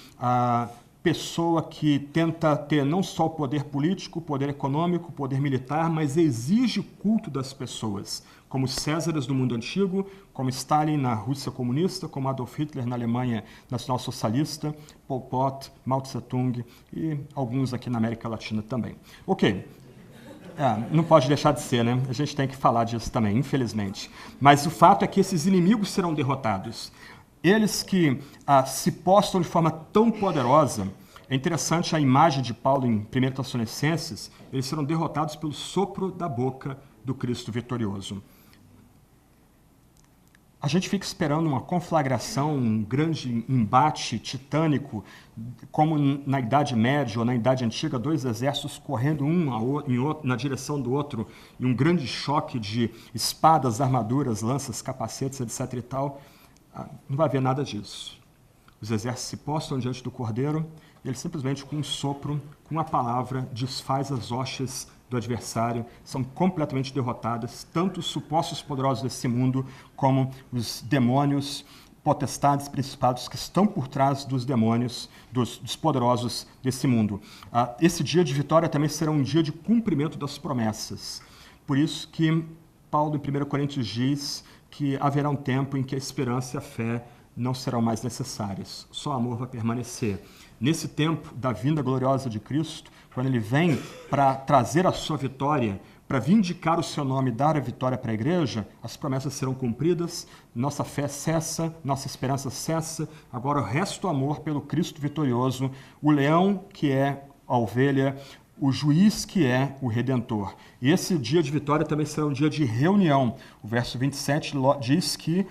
S1: pessoa que tenta ter não só o poder político, o poder econômico, o poder militar, mas exige o culto das pessoas, como os Césares do mundo antigo, como Stalin na Rússia comunista, como Adolf Hitler na Alemanha nacional-socialista, Pol Pot, Mao Tse-tung e alguns aqui na América Latina também. Ok, não pode deixar de ser, né? A gente tem que falar disso também, infelizmente. Mas o fato é que esses inimigos serão derrotados. Eles que se postam de forma tão poderosa, é interessante a imagem de Paulo em 1 Tessalonicenses, eles serão derrotados pelo sopro da boca do Cristo vitorioso. A gente fica esperando uma conflagração, um grande embate titânico, como na Idade Média ou na Idade Antiga, dois exércitos correndo na direção do outro, e um grande choque de espadas, armaduras, lanças, capacetes, etc. e tal. Não vai haver nada disso. Os exércitos se postam diante do Cordeiro e ele simplesmente, com um sopro, com uma palavra, desfaz as hostes do adversário. São completamente derrotadas, tanto os supostos poderosos desse mundo, como os demônios, potestades, principados que estão por trás dos demônios, dos poderosos desse mundo. Esse dia de vitória também será um dia de cumprimento das promessas. Por isso que Paulo, em 1 Coríntios, diz que haverá um tempo em que a esperança e a fé não serão mais necessárias. Só o amor vai permanecer. Nesse tempo da vinda gloriosa de Cristo, quando ele vem para trazer a sua vitória, para vindicar o seu nome e dar a vitória para a igreja, as promessas serão cumpridas, nossa fé cessa, nossa esperança cessa, agora o resto do amor pelo Cristo vitorioso, o leão que é a ovelha, o juiz que é o Redentor. E esse dia de vitória também será um dia de reunião. O verso 27 diz que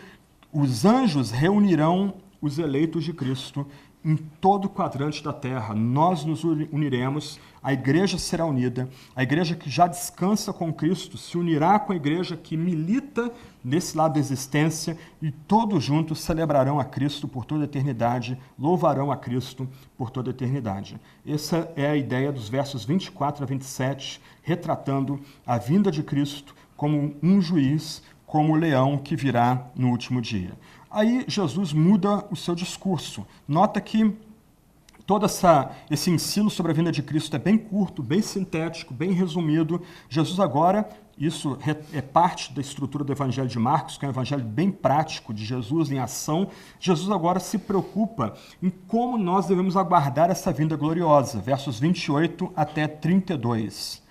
S1: os anjos reunirão os eleitos de Cristo em todo o quadrante da terra. Nós nos uniremos, a igreja será unida, a igreja que já descansa com Cristo se unirá com a igreja que milita nesse lado da existência e todos juntos celebrarão a Cristo por toda a eternidade, louvarão a Cristo por toda a eternidade. Essa é a ideia dos versos 24 a 27, retratando a vinda de Cristo como um juiz, como o leão que virá no último dia. Aí Jesus muda o seu discurso. Nota que todo esse ensino sobre a vinda de Cristo é bem curto, bem sintético, bem resumido. Jesus agora, isso é parte da estrutura do Evangelho de Marcos, que é um evangelho bem prático de Jesus em ação. Jesus agora se preocupa em como nós devemos aguardar essa vinda gloriosa, versos 28 até 32.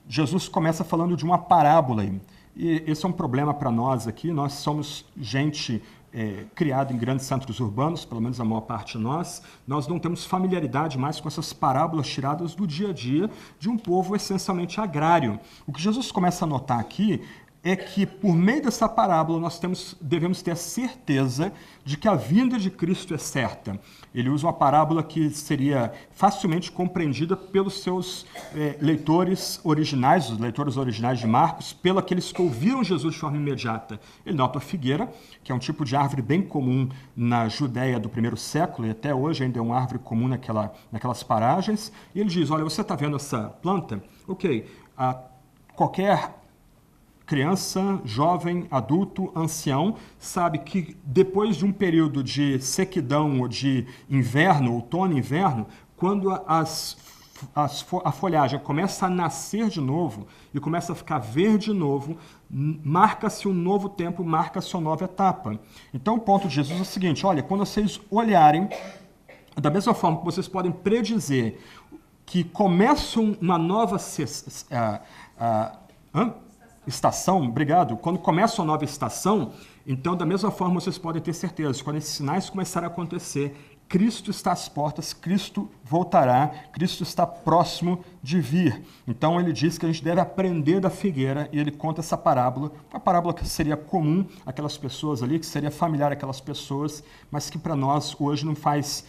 S1: Jesus começa falando de uma parábola aí. E esse é um problema para nós aqui. Nós somos gente criada em grandes centros urbanos, pelo menos a maior parte de nós. Nós não temos familiaridade mais com essas parábolas tiradas do dia a dia de um povo essencialmente agrário. O que Jesus começa a notar aqui é que, por meio dessa parábola, nós devemos ter a certeza de que a vinda de Cristo é certa. Ele usa uma parábola que seria facilmente compreendida pelos seus leitores originais, os leitores originais de Marcos, pelos aqueles que ouviram Jesus de forma imediata. Ele nota a figueira, que é um tipo de árvore bem comum na Judéia do primeiro século, e até hoje ainda é uma árvore comum naquelas paragens. E ele diz, olha, você está vendo essa planta? Ok, qualquer criança, jovem, adulto, ancião, sabe que depois de um período de sequidão ou de inverno, outono e inverno, quando as a folhagem começa a nascer de novo e começa a ficar verde de novo, marca-se um novo tempo, marca-se uma nova etapa. Então o ponto de Jesus é o seguinte, olha, quando vocês olharem, da mesma forma que vocês podem predizer que começa uma nova estação, obrigado, quando começa uma nova estação, então da mesma forma vocês podem ter certeza, quando esses sinais começarem a acontecer, Cristo está às portas, Cristo voltará, Cristo está próximo de vir. Então ele diz que a gente deve aprender da figueira e ele conta essa parábola, uma parábola que seria comum àquelas pessoas ali, que seria familiar àquelas pessoas, mas que para nós hoje não faz,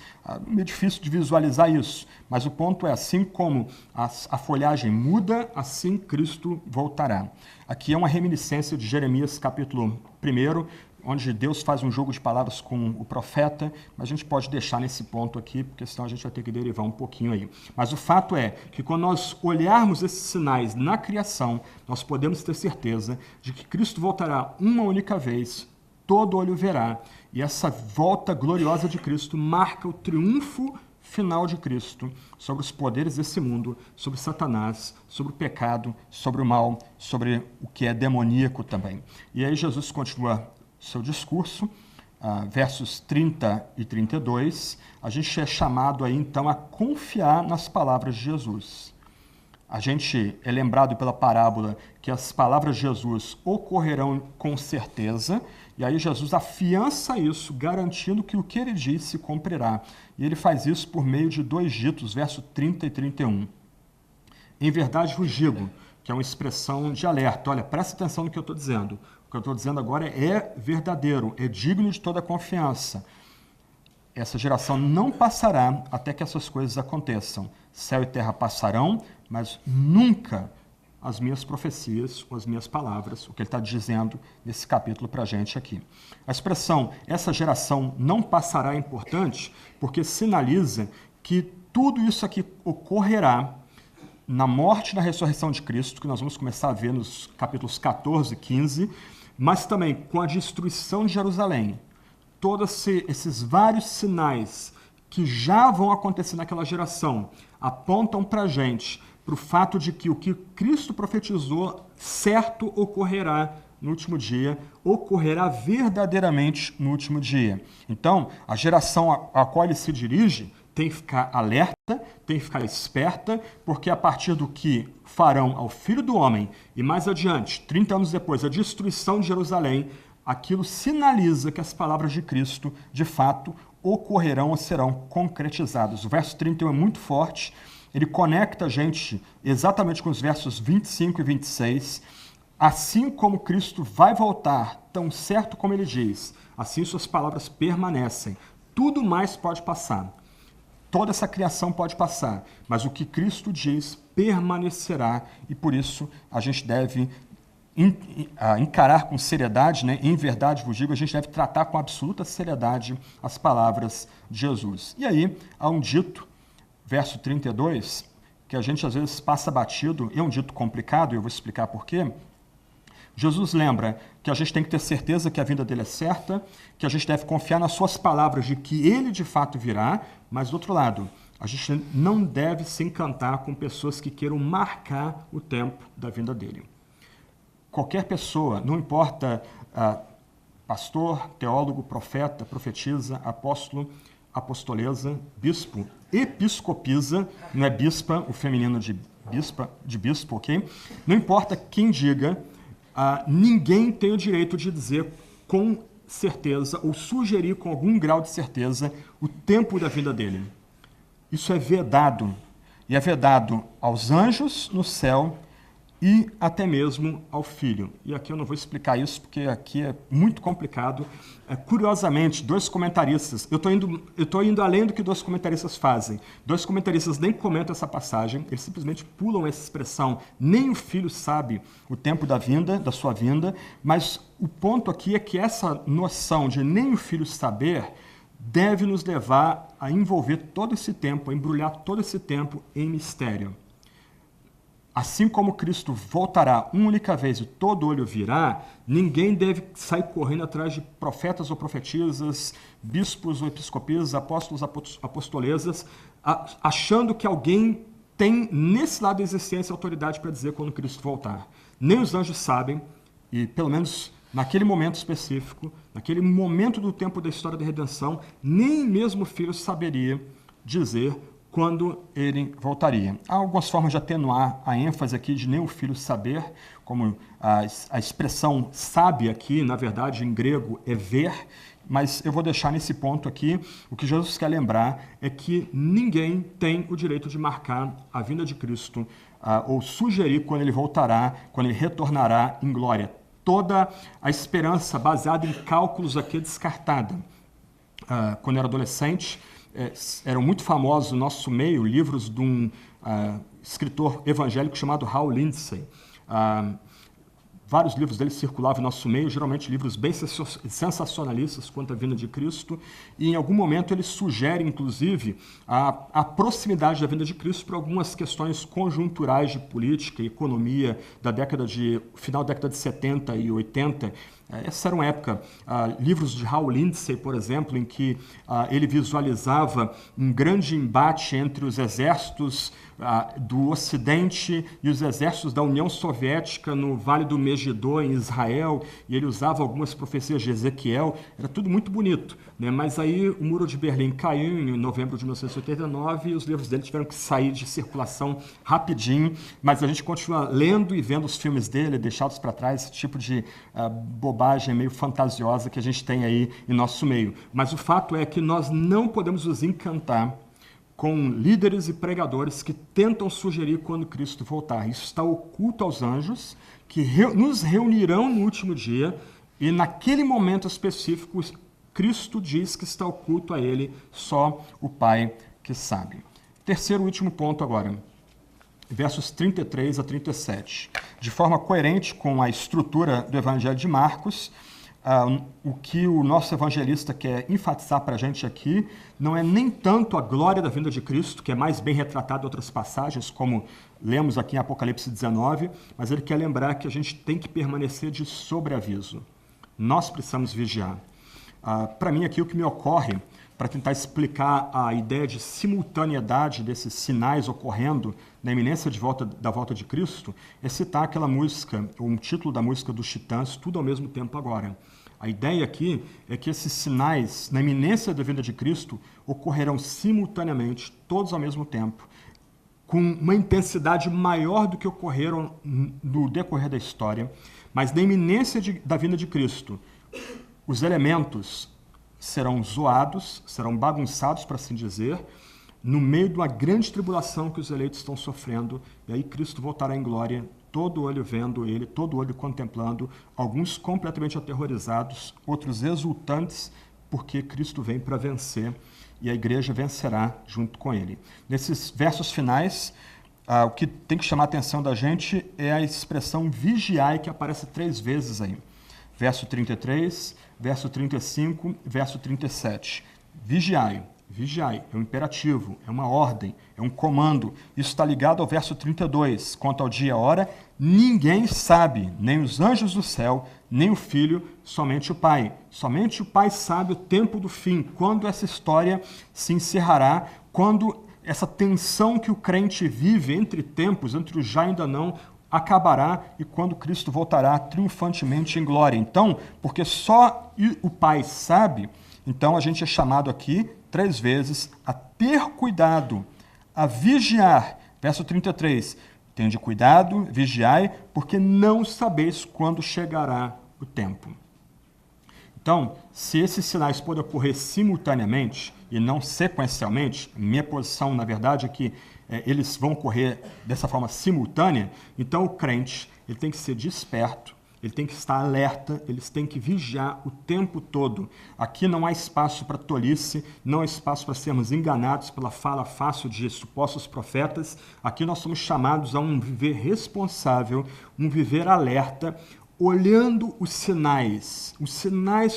S1: meio difícil de visualizar isso. Mas o ponto é, assim como a folhagem muda, assim Cristo voltará. Aqui é uma reminiscência de Jeremias capítulo 1, onde Deus faz um jogo de palavras com o profeta, mas a gente pode deixar nesse ponto aqui, porque senão a gente vai ter que derivar um pouquinho aí. Mas o fato é que quando nós olharmos esses sinais na criação, nós podemos ter certeza de que Cristo voltará uma única vez, todo olho verá, e essa volta gloriosa de Cristo marca o triunfo final de Cristo sobre os poderes desse mundo, sobre Satanás, sobre o pecado, sobre o mal, sobre o que é demoníaco também. E aí Jesus continua seu discurso, versos 30 e 32, a gente é chamado aí então a confiar nas palavras de Jesus. A gente é lembrado pela parábola que as palavras de Jesus ocorrerão com certeza, e aí Jesus afiança isso, garantindo que o que ele disse se cumprirá. E ele faz isso por meio de dois ditos, versos 30 e 31. Em verdade vos digo, que é uma expressão de alerta, olha, presta atenção no que eu estou dizendo. O que eu estou dizendo agora é verdadeiro, é digno de toda confiança. Essa geração não passará até que essas coisas aconteçam. Céu e terra passarão, mas nunca as minhas profecias ou as minhas palavras, o que ele está dizendo nesse capítulo para a gente aqui. A expressão, essa geração não passará, é importante, porque sinaliza que tudo isso aqui ocorrerá na morte e na ressurreição de Cristo, que nós vamos começar a ver nos capítulos 14 e 15, mas também com a destruição de Jerusalém. Todos esses vários sinais que já vão acontecer naquela geração apontam para a gente, para o fato de que o que Cristo profetizou certo ocorrerá no último dia, ocorrerá verdadeiramente no último dia. Então, a geração a qual ele se dirige tem que ficar alerta, tem que ficar esperta, porque a partir do que farão ao Filho do Homem, e mais adiante, 30 anos depois, a destruição de Jerusalém, aquilo sinaliza que as palavras de Cristo, de fato, ocorrerão ou serão concretizadas. O verso 31 é muito forte, ele conecta a gente exatamente com os versos 25 e 26. Assim como Cristo vai voltar, tão certo como ele diz, assim suas palavras permanecem. Tudo mais pode passar. Toda essa criação pode passar, mas o que Cristo diz permanecerá e por isso a gente deve encarar com seriedade, né? Em verdade vos digo, a gente deve tratar com absoluta seriedade as palavras de Jesus. E aí há um dito, verso 32, que a gente às vezes passa batido, é um dito complicado, e eu vou explicar por quê. Jesus lembra que a gente tem que ter certeza que a vinda dele é certa, que a gente deve confiar nas suas palavras de que ele de fato virá, mas do outro lado, a gente não deve se encantar com pessoas que queiram marcar o tempo da vinda dele. Qualquer pessoa, não importa pastor, teólogo, profeta, profetisa, apóstolo, apostolesa, bispo, episcopisa, não é bispa, o feminino de bispo, ok? Não importa quem diga, ninguém tem o direito de dizer com certeza ou sugerir com algum grau de certeza o tempo da vida dele. Isso é vedado. E é vedado aos anjos no céu e até mesmo ao Filho. E aqui eu não vou explicar isso, porque aqui é muito complicado. Curiosamente, dois comentaristas, eu estou indo além do que dois comentaristas fazem. Dois comentaristas nem comentam essa passagem, eles simplesmente pulam essa expressão. Nem o Filho sabe o tempo da vinda, da sua vinda, mas o ponto aqui é que essa noção de nem o Filho saber deve nos levar a envolver todo esse tempo, a embrulhar todo esse tempo em mistério. Assim como Cristo voltará uma única vez e todo olho virá, ninguém deve sair correndo atrás de profetas ou profetisas, bispos ou episcopisas, apóstolos, apostolesas, achando que alguém tem nesse lado da existência autoridade para dizer quando Cristo voltar. Nem os anjos sabem, e pelo menos naquele momento específico, naquele momento do tempo da história da redenção, nem mesmo o Filho saberia dizer quando ele voltaria. Há algumas formas de atenuar a ênfase aqui de nem o Filho saber, como a expressão sabe aqui, na verdade, em grego é ver, mas eu vou deixar nesse ponto aqui, o que Jesus quer lembrar é que ninguém tem o direito de marcar a vinda de Cristo ou sugerir quando ele voltará, quando ele retornará em glória. Toda a esperança baseada em cálculos aqui é descartada. Quando eu era adolescente, eram muito famosos no nosso meio livros de um escritor evangélico chamado Hal Lindsey. Vários livros dele circulavam em nosso meio, geralmente livros bem sensacionalistas quanto à vinda de Cristo, e em algum momento ele sugere, inclusive, a proximidade da vinda de Cristo por algumas questões conjunturais de política e economia da final da década de 70 e 80. Essa era uma época, livros de Hal Lindsey, por exemplo, em que ele visualizava um grande embate entre os exércitos do Ocidente e os exércitos da União Soviética no Vale do Megiddo, em Israel, e ele usava algumas profecias de Ezequiel, era tudo muito bonito, né? Mas aí o Muro de Berlim caiu em novembro de 1989 e os livros dele tiveram que sair de circulação rapidinho, mas a gente continua lendo e vendo os filmes dele, deixados para trás, esse tipo de bobagem meio fantasiosa que a gente tem aí em nosso meio. Mas o fato é que nós não podemos nos encantar com líderes e pregadores que tentam sugerir quando Cristo voltar. Isso está oculto aos anjos, que nos reunirão no último dia, e naquele momento específico, Cristo diz que está oculto a ele, só o Pai que sabe. Terceiro e último ponto agora, versos 33 a 37. De forma coerente com a estrutura do Evangelho de Marcos, o que o nosso evangelista quer enfatizar para a gente aqui não é nem tanto a glória da vinda de Cristo, que é mais bem retratado em outras passagens, como lemos aqui em Apocalipse 19, mas ele quer lembrar que a gente tem que permanecer de sobreaviso. Nós precisamos vigiar. Para mim, aqui o que me ocorre, para tentar explicar a ideia de simultaneidade desses sinais ocorrendo na iminência da volta de Cristo, é citar aquela música, ou um título da música dos Titãs, Tudo ao Mesmo Tempo Agora. A ideia aqui é que esses sinais, na iminência da vinda de Cristo, ocorrerão simultaneamente, todos ao mesmo tempo, com uma intensidade maior do que ocorreram no decorrer da história, mas na iminência da vinda de Cristo, os elementos serão zoados, serão bagunçados, para assim dizer, no meio de uma grande tribulação que os eleitos estão sofrendo, e aí Cristo voltará em glória, todo olho vendo ele, todo olho contemplando, alguns completamente aterrorizados, outros exultantes, porque Cristo vem para vencer, e a igreja vencerá junto com ele. Nesses versos finais, o que tem que chamar a atenção da gente é a expressão vigiai, que aparece 3 vezes aí. Verso 33, verso 35, verso 37. Vigiai. Vigiai, é um imperativo, é uma ordem, é um comando. Isso está ligado ao verso 32. Quanto ao dia e a hora, ninguém sabe, nem os anjos do céu, nem o Filho, somente o Pai. Somente o Pai sabe o tempo do fim, quando essa história se encerrará, quando essa tensão que o crente vive entre tempos, entre o já e ainda não, acabará e quando Cristo voltará triunfantemente em glória. Então, porque só o Pai sabe, então a gente é chamado aqui 3 vezes a ter cuidado, a vigiar. Verso 33, tende cuidado, vigiai, porque não sabeis quando chegará o tempo. Então, se esses sinais podem ocorrer simultaneamente e não sequencialmente, minha posição, na verdade, é que eles vão ocorrer dessa forma simultânea, então o crente ele tem que ser desperto, ele tem que estar alerta, eles têm que vigiar o tempo todo. Aqui não há espaço para tolice, não há espaço para sermos enganados pela fala fácil de supostos profetas. Aqui nós somos chamados a um viver responsável, um viver alerta, olhando os sinais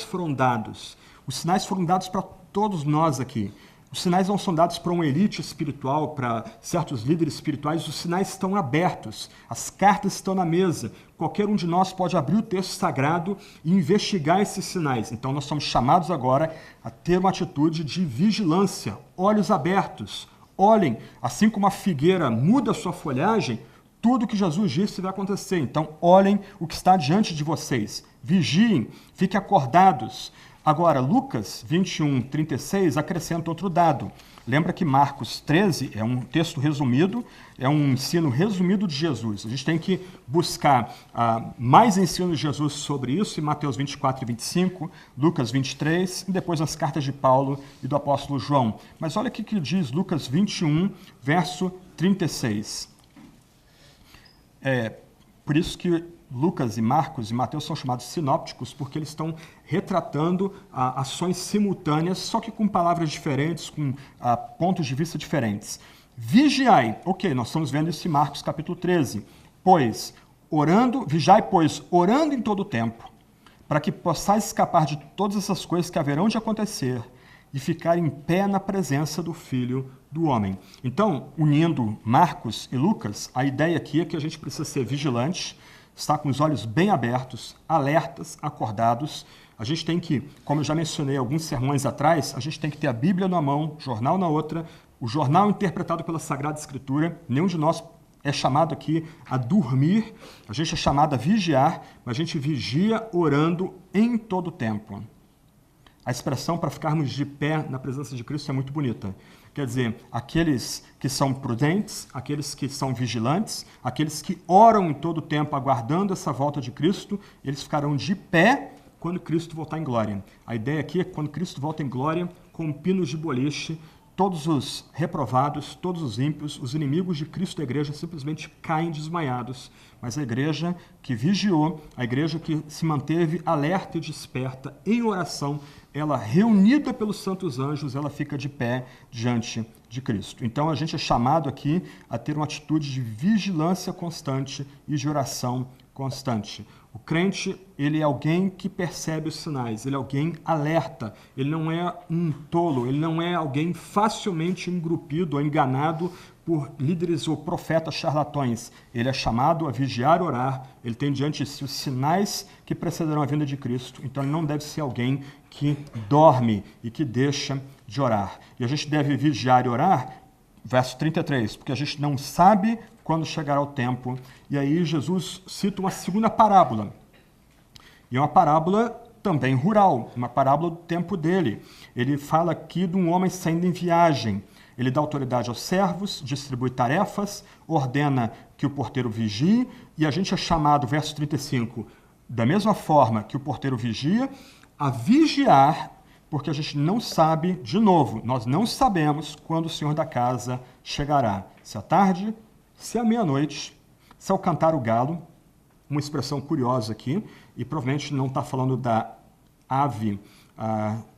S1: foram dados. Os sinais foram dados para todos nós aqui. Os sinais não são dados para uma elite espiritual, para certos líderes espirituais, os sinais estão abertos, as cartas estão na mesa. Qualquer um de nós pode abrir o texto sagrado e investigar esses sinais. Então nós somos chamados agora a ter uma atitude de vigilância, olhos abertos, olhem, assim como a figueira muda a sua folhagem, tudo que Jesus disse vai acontecer. Então, olhem o que está diante de vocês. Vigiem, fiquem acordados. Agora, Lucas 21, 36 acrescenta outro dado. Lembra que Marcos 13 é um texto resumido, é um ensino resumido de Jesus. A gente tem que buscar mais ensino de Jesus sobre isso em Mateus 24 e 25, Lucas 23 e depois nas cartas de Paulo e do apóstolo João. Mas olha o que diz Lucas 21, verso 36. Por isso que Lucas e Marcos e Mateus são chamados sinópticos, porque eles estão retratando ações simultâneas, só que com palavras diferentes, com pontos de vista diferentes. Vigiai, ok, nós estamos vendo isso em Marcos capítulo 13, vigiai, pois, orando em todo o tempo, para que possais escapar de todas essas coisas que haverão de acontecer e ficar em pé na presença do Filho do Homem. Então, unindo Marcos e Lucas, a ideia aqui é que a gente precisa ser vigilante, estar com os olhos bem abertos, alertas, acordados. A gente tem que, como eu já mencionei alguns sermões atrás, a gente tem que ter a Bíblia na mão, jornal na outra, o jornal interpretado pela Sagrada Escritura. Nenhum de nós é chamado aqui a dormir, a gente é chamado a vigiar, mas a gente vigia orando em todo o tempo. A expressão para ficarmos de pé na presença de Cristo é muito bonita. Quer dizer, aqueles que são prudentes, aqueles que são vigilantes, aqueles que oram em todo o tempo aguardando essa volta de Cristo, eles ficarão de pé quando Cristo voltar em glória. A ideia aqui é que quando Cristo volta em glória, com pinos de boliche, todos os reprovados, todos os ímpios, os inimigos de Cristo da igreja simplesmente caem desmaiados. Mas a igreja que vigiou, a igreja que se manteve alerta e desperta em oração, ela reunida pelos santos anjos, ela fica de pé diante de Cristo. Então a gente é chamado aqui a ter uma atitude de vigilância constante e de oração constante. O crente, ele é alguém que percebe os sinais, ele é alguém alerta, ele não é um tolo, ele não é alguém facilmente engrupido ou enganado por líderes ou profetas charlatões. Ele é chamado a vigiar e orar, ele tem diante de si os sinais que precederão a vinda de Cristo, então ele não deve ser alguém que dorme e que deixa de orar. E a gente deve vigiar e orar, verso 33, porque a gente não sabe quando chegará o tempo. E aí Jesus cita uma segunda parábola. E é uma parábola também rural, uma parábola do tempo dele. Ele fala aqui de um homem saindo em viagem. Ele dá autoridade aos servos, distribui tarefas, ordena que o porteiro vigie, e a gente é chamado, verso 35, da mesma forma que o porteiro vigia, a vigiar, porque a gente não sabe, de novo, nós não sabemos quando o Senhor da casa chegará. Se à tarde, se à meia-noite, se ao cantar o galo, uma expressão curiosa aqui, e provavelmente não está falando da ave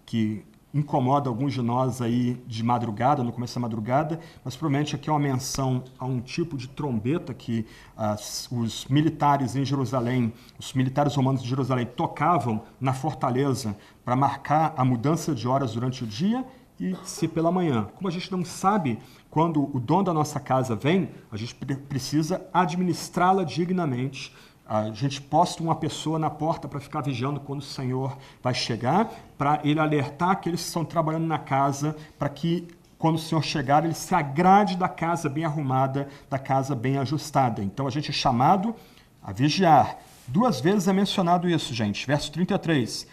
S1: que incomoda alguns de nós aí de madrugada, no começo da madrugada, mas provavelmente aqui é uma menção a um tipo de trombeta que os militares em Jerusalém, os militares romanos de Jerusalém tocavam na fortaleza para marcar a mudança de horas durante o dia e se pela manhã. Como a gente não sabe quando o dono da nossa casa vem, a gente precisa administrá-la dignamente. A gente posta uma pessoa na porta para ficar vigiando quando o Senhor vai chegar, para ele alertar aqueles que estão trabalhando na casa, para que quando o Senhor chegar, ele se agrade da casa bem arrumada, da casa bem ajustada. Então a gente é chamado a vigiar. 2 vezes é mencionado isso, gente. Verso 33.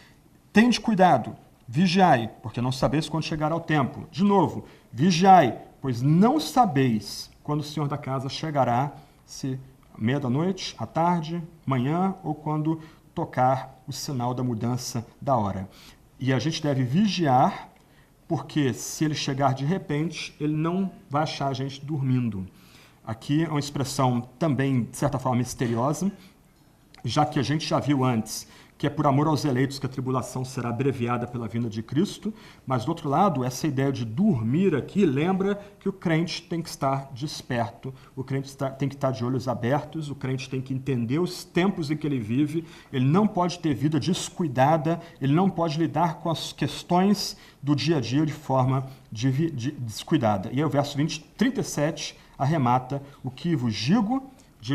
S1: Tende cuidado, vigiai, porque não sabeis quando chegará o tempo. De novo, vigiai, pois não sabeis quando o Senhor da casa chegará, se meia da noite, à tarde, manhã ou quando tocar o sinal da mudança da hora. E a gente deve vigiar, porque se ele chegar de repente, ele não vai achar a gente dormindo. Aqui é uma expressão também, de certa forma, misteriosa, já que a gente já viu antes que é por amor aos eleitos que a tribulação será abreviada pela vinda de Cristo, mas, do outro lado, essa ideia de dormir aqui lembra que o crente tem que estar desperto, o crente tem que estar de olhos abertos, o crente tem que entender os tempos em que ele vive, ele não pode ter vida descuidada, ele não pode lidar com as questões do dia a dia de forma descuidada. E aí o verso 37 arremata: o que vos digo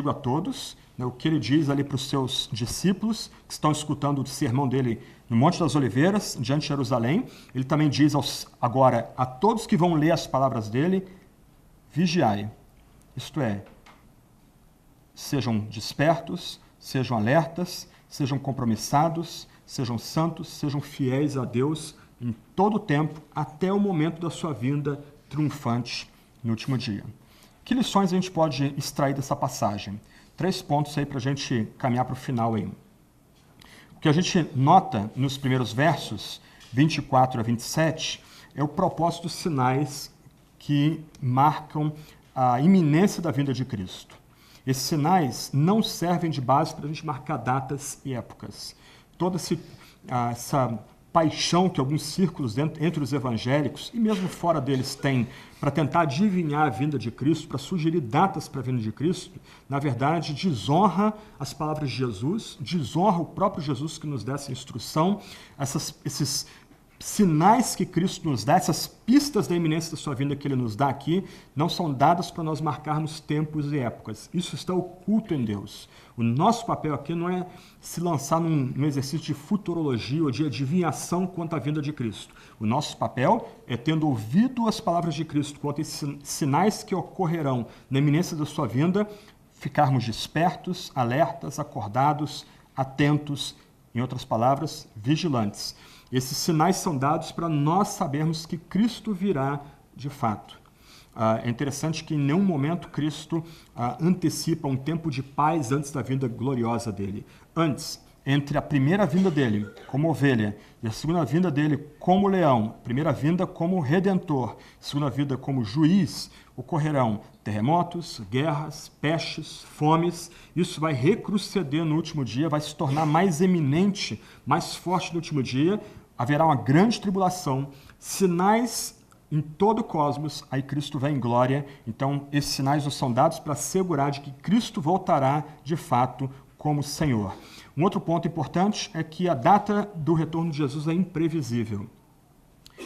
S1: a todos, o que ele diz ali para os seus discípulos que estão escutando o sermão dele no Monte das Oliveiras, diante de Jerusalém. Ele também diz agora a todos que vão ler as palavras dele: vigiai, isto é, sejam despertos, sejam alertas, sejam compromissados, sejam santos, sejam fiéis a Deus em todo o tempo, até o momento da sua vinda triunfante no último dia. Que lições a gente pode extrair dessa passagem? 3 pontos aí para a gente caminhar para o final aí. O que a gente nota nos primeiros versos, 24 a 27, é o propósito dos sinais que marcam a iminência da vinda de Cristo. Esses sinais não servem de base para a gente marcar datas e épocas. Toda essa paixão que alguns círculos entre os evangélicos e mesmo fora deles têm para tentar adivinhar a vinda de Cristo, para sugerir datas para a vinda de Cristo, na verdade, desonra as palavras de Jesus, desonra o próprio Jesus que nos dá essa instrução, esses sinais que Cristo nos dá, essas pistas da iminência da sua vinda que ele nos dá aqui, não são dadas para nós marcarmos tempos e épocas. Isso está oculto em Deus. O nosso papel aqui não é se lançar num exercício de futurologia ou de adivinhação quanto à vinda de Cristo. O nosso papel é, tendo ouvido as palavras de Cristo quanto a esses sinais que ocorrerão na iminência da sua vinda, ficarmos despertos, alertas, acordados, atentos, em outras palavras, vigilantes. Esses sinais são dados para nós sabermos que Cristo virá de fato. É interessante que em nenhum momento Cristo antecipa um tempo de paz antes da vinda gloriosa dele. Antes, entre a primeira vinda dele como ovelha e a segunda vinda dele como leão, primeira vinda como redentor, segunda vinda como juiz, ocorrerão terremotos, guerras, pestes, fomes. Isso vai recrudescer no último dia, vai se tornar mais eminente, mais forte no último dia. Haverá uma grande tribulação, sinais em todo o cosmos, aí Cristo vem em glória. Então, esses sinais nos são dados para assegurar de que Cristo voltará de fato como Senhor. Um outro ponto importante é que a data do retorno de Jesus é imprevisível.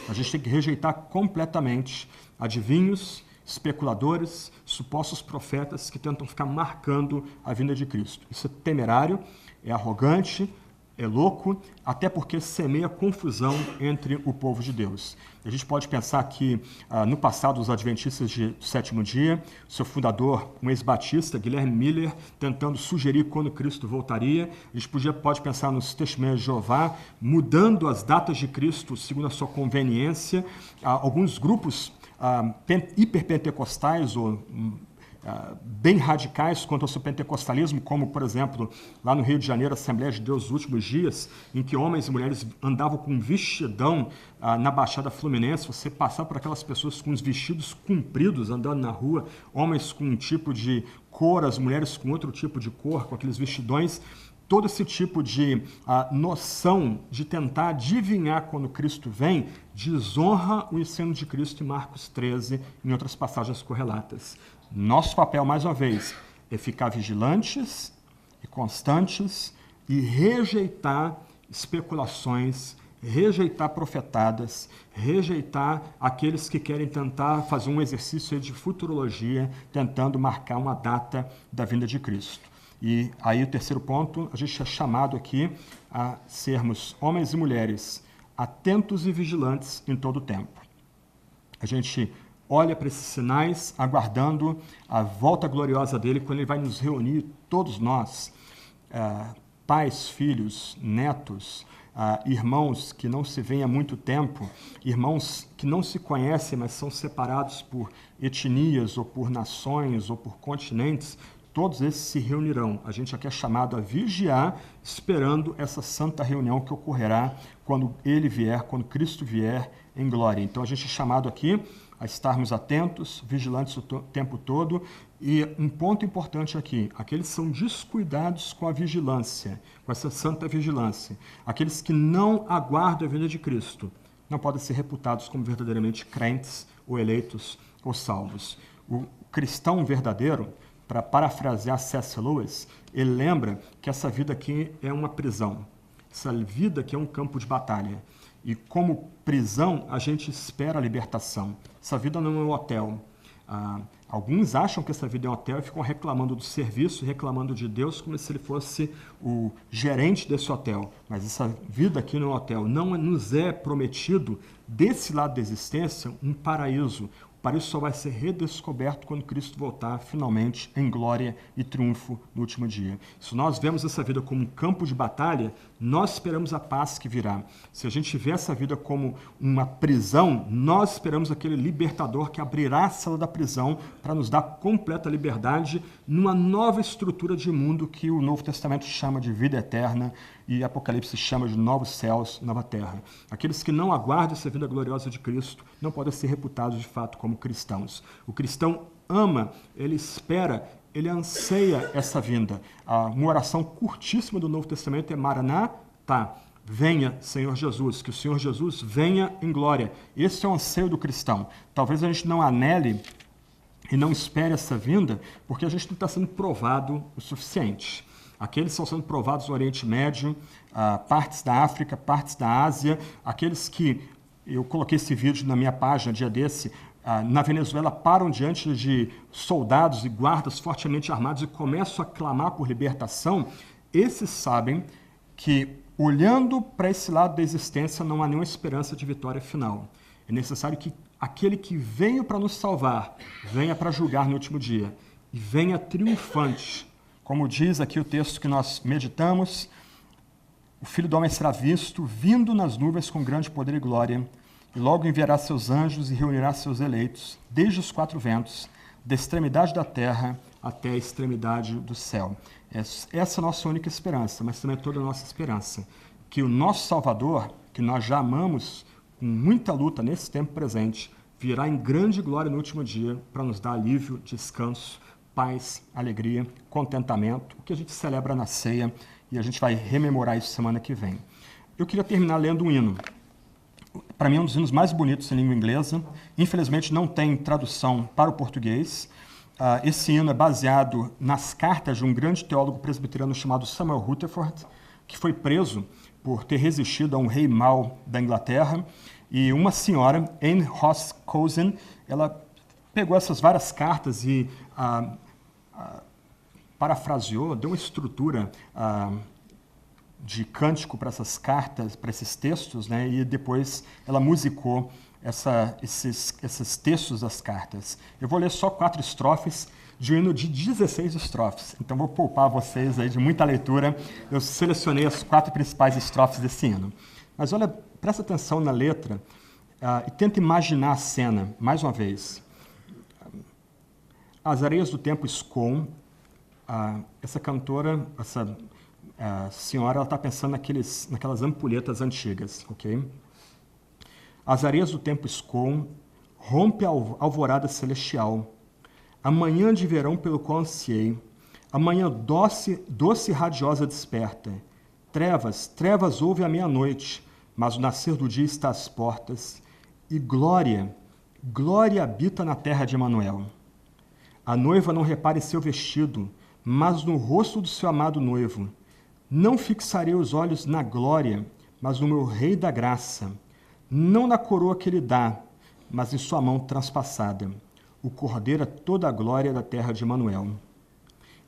S1: A gente tem que rejeitar completamente adivinhos, especuladores, supostos profetas que tentam ficar marcando a vinda de Cristo. Isso é temerário, é arrogante, é louco, até porque semeia confusão entre o povo de Deus. A gente pode pensar que, no passado, os adventistas do sétimo dia, seu fundador, um ex-batista, Guilherme Miller, tentando sugerir quando Cristo voltaria. A gente pode pensar nos testemunhas de Jeová, mudando as datas de Cristo segundo a sua conveniência. Alguns grupos hiperpentecostais ou bem radicais quanto ao seu pentecostalismo, como, por exemplo, lá no Rio de Janeiro, a Assembleia de Deus dos Últimos Dias, em que homens e mulheres andavam com vestidão na Baixada Fluminense. Você passar por aquelas pessoas com os vestidos compridos andando na rua, homens com um tipo de cor, as mulheres com outro tipo de cor, com aqueles vestidões. Todo esse tipo de noção de tentar adivinhar quando Cristo vem desonra o ensino de Cristo em Marcos 13, em outras passagens correlatas. Nosso papel, mais uma vez, é ficar vigilantes e constantes e rejeitar especulações, rejeitar profetadas, rejeitar aqueles que querem tentar fazer um exercício de futurologia, tentando marcar uma data da vinda de Cristo. E aí o terceiro ponto, a gente é chamado aqui a sermos homens e mulheres atentos e vigilantes em todo o tempo. A gente olha para esses sinais, aguardando a volta gloriosa dele, quando ele vai nos reunir, todos nós, pais, filhos, netos, irmãos que não se veem há muito tempo, irmãos que não se conhecem, mas são separados por etnias, ou por nações, ou por continentes. Todos esses se reunirão. A gente aqui é chamado a vigiar, esperando essa santa reunião que ocorrerá quando ele vier, quando Cristo vier em glória. Então a gente é chamado aqui a estarmos atentos, vigilantes o tempo todo. E um ponto importante aqui, aqueles que são descuidados com a vigilância, com essa santa vigilância, aqueles que não aguardam a vinda de Cristo, não podem ser reputados como verdadeiramente crentes, ou eleitos, ou salvos. O cristão verdadeiro, para parafrasear C.S. Lewis, ele lembra que essa vida aqui é uma prisão, essa vida aqui é um campo de batalha. E como prisão, a gente espera a libertação. Essa vida não é um hotel. Alguns acham que essa vida é um hotel e ficam reclamando do serviço, reclamando de Deus, como se ele fosse o gerente desse hotel. Mas essa vida aqui no hotel não nos é prometido, desse lado da existência, um paraíso, para isso só vai ser redescoberto quando Cristo voltar finalmente em glória e triunfo no último dia. Se nós vemos essa vida como um campo de batalha, nós esperamos a paz que virá. Se a gente vê essa vida como uma prisão, nós esperamos aquele libertador que abrirá a cela da prisão para nos dar completa liberdade numa nova estrutura de mundo que o Novo Testamento chama de vida eterna e Apocalipse chama de novos céus, nova terra. Aqueles que não aguardam essa vida gloriosa de Cristo não podem ser reputados de fato como cristãos. O cristão ama, ele espera, ele anseia essa vinda. Uma oração curtíssima do Novo Testamento é Maranatá. Venha, Senhor Jesus, que o Senhor Jesus venha em glória. Esse é o anseio do cristão. Talvez a gente não anele e não espere essa vinda porque a gente não está sendo provado o suficiente. Aqueles que estão sendo provados no Oriente Médio, partes da África, partes da Ásia, aqueles que, eu coloquei esse vídeo na minha página, dia desse, na Venezuela param diante de soldados e guardas fortemente armados e começam a clamar por libertação, esses sabem que, olhando para esse lado da existência, não há nenhuma esperança de vitória final. É necessário que aquele que veio para nos salvar, venha para julgar no último dia e venha triunfante. Como diz aqui o texto que nós meditamos, o Filho do Homem será visto, vindo nas nuvens com grande poder e glória, e logo enviará seus anjos e reunirá seus eleitos, desde os quatro ventos, da extremidade da terra até a extremidade do céu. Essa é a nossa única esperança, mas também é toda a nossa esperança, que o nosso Salvador, que nós já amamos com muita luta nesse tempo presente, virá em grande glória no último dia para nos dar alívio, descanso, paz, alegria, contentamento, o que a gente celebra na ceia, e a gente vai rememorar isso semana que vem. Eu queria terminar lendo um hino. Para mim, é um dos hinos mais bonitos em língua inglesa. Infelizmente, não tem tradução para o português. Esse hino é baseado nas cartas de um grande teólogo presbiteriano chamado Samuel Rutherford, que foi preso por ter resistido a um rei mau da Inglaterra. E uma senhora, Anne Ross Cozen, ela pegou essas várias cartas e parafraseou, deu uma estrutura de cântico para essas cartas, para esses textos, né? E depois ela musicou esses textos das cartas. Eu vou ler só 4 estrofes de um hino de 16 estrofes, então vou poupar vocês aí de muita leitura. Eu selecionei as 4 principais estrofes desse hino. Mas olha, presta atenção na letra e tenta imaginar a cena, mais uma vez. As areias do tempo escoam. Essa cantora, essa senhora, ela está pensando naquelas ampulhetas antigas, ok? As areias do tempo escoam, rompe a alvorada celestial. Amanhã de verão pelo qual ansiei, amanhã doce e radiosa desperta. Trevas, trevas houve à meia-noite, mas o nascer do dia está às portas. E glória, glória habita na terra de Emanuel. A noiva não repara em seu vestido, mas no rosto do seu amado noivo. Não fixarei os olhos na glória, mas no meu rei da graça. Não na coroa que ele dá, mas em sua mão transpassada. O cordeiro é toda a glória da terra de Emanuel.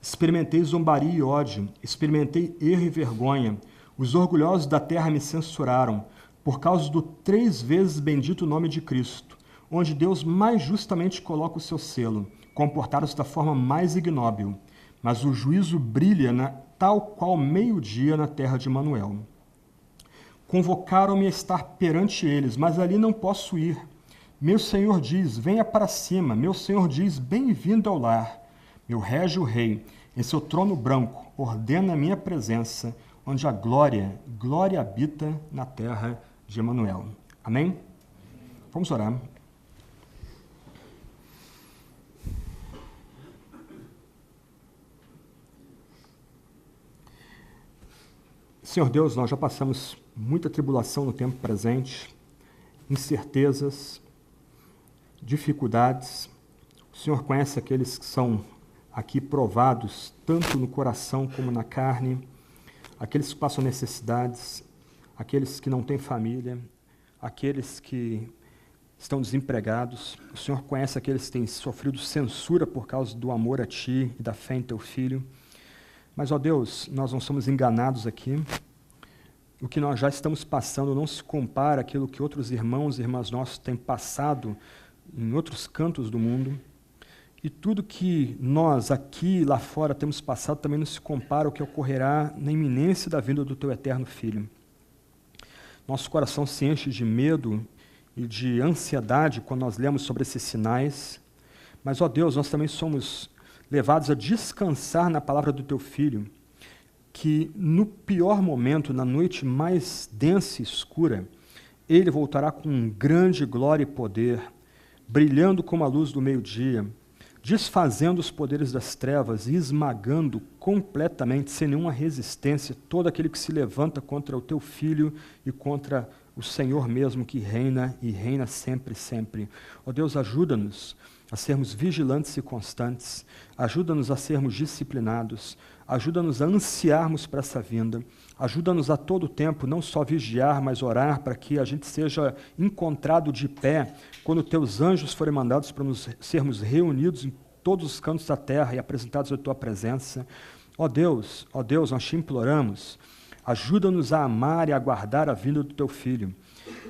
S1: Experimentei zombaria e ódio, experimentei erro e vergonha. Os orgulhosos da terra me censuraram, por causa do 3 vezes bendito nome de Cristo, onde Deus mais justamente coloca o seu selo. Comportaram-se da forma mais ignóbil, mas o juízo brilha tal qual meio-dia na terra de Emanuel. Convocaram-me a estar perante eles, mas ali não posso ir. Meu Senhor diz, venha para cima. Meu Senhor diz, bem-vindo ao lar. Meu régio rei, em seu trono branco, ordena a minha presença, onde a glória habita na terra de Emanuel. Amém? Vamos orar. Senhor Deus, nós já passamos muita tribulação no tempo presente, incertezas, dificuldades. O Senhor conhece aqueles que são aqui provados, tanto no coração como na carne, aqueles que passam necessidades, aqueles que não têm família, aqueles que estão desempregados. O Senhor conhece aqueles que têm sofrido censura por causa do amor a Ti e da fé em Teu Filho. Mas, ó Deus, nós não somos enganados aqui. O que nós já estamos passando não se compara àquilo que outros irmãos e irmãs nossos têm passado em outros cantos do mundo. E tudo que nós aqui e lá fora temos passado também não se compara ao que ocorrerá na iminência da vinda do teu eterno Filho. Nosso coração se enche de medo e de ansiedade quando nós lemos sobre esses sinais. Mas, ó Deus, nós também somos levados a descansar na palavra do teu Filho, que no pior momento, na noite mais densa e escura, ele voltará com grande glória e poder, brilhando como a luz do meio-dia, desfazendo os poderes das trevas e esmagando completamente, sem nenhuma resistência, todo aquele que se levanta contra o teu Filho e contra o Senhor mesmo, que reina e reina sempre, sempre. Ó Deus, ajuda-nos a sermos vigilantes e constantes, ajuda-nos a sermos disciplinados, ajuda-nos a ansiarmos para essa vinda, ajuda-nos a todo tempo não só vigiar, mas orar para que a gente seja encontrado de pé quando teus anjos forem mandados para nos sermos reunidos em todos os cantos da terra e apresentados à tua presença. Ó Deus, nós te imploramos, ajuda-nos a amar e a aguardar a vinda do teu Filho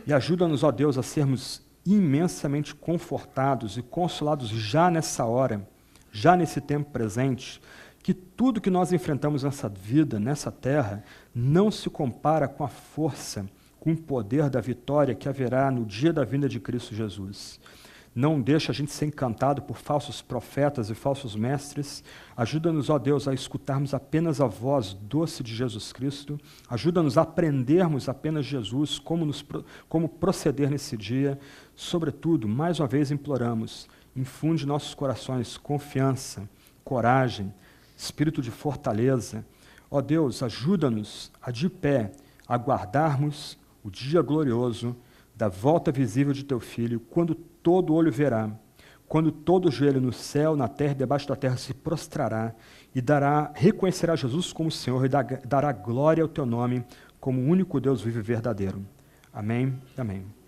S1: e ajuda-nos, ó Deus, a sermos imensamente confortados e consolados já nessa hora, já nesse tempo presente, que tudo que nós enfrentamos nessa vida, nessa terra, não se compara com a força, com o poder da vitória que haverá no dia da vinda de Cristo Jesus. Não deixa a gente ser encantado por falsos profetas e falsos mestres. Ajuda-nos, ó Deus, a escutarmos apenas a voz doce de Jesus Cristo. Ajuda-nos a aprendermos apenas Jesus, como proceder nesse dia. Sobretudo, mais uma vez imploramos, infunde em nossos corações confiança, coragem, espírito de fortaleza. Ó Deus, ajuda-nos a de pé aguardarmos o dia glorioso da volta visível de teu Filho, quando todo olho verá, quando todo joelho no céu, na terra e debaixo da terra se prostrará e reconhecerá Jesus como Senhor e dará glória ao teu nome como o único Deus vivo e verdadeiro. Amém. Amém.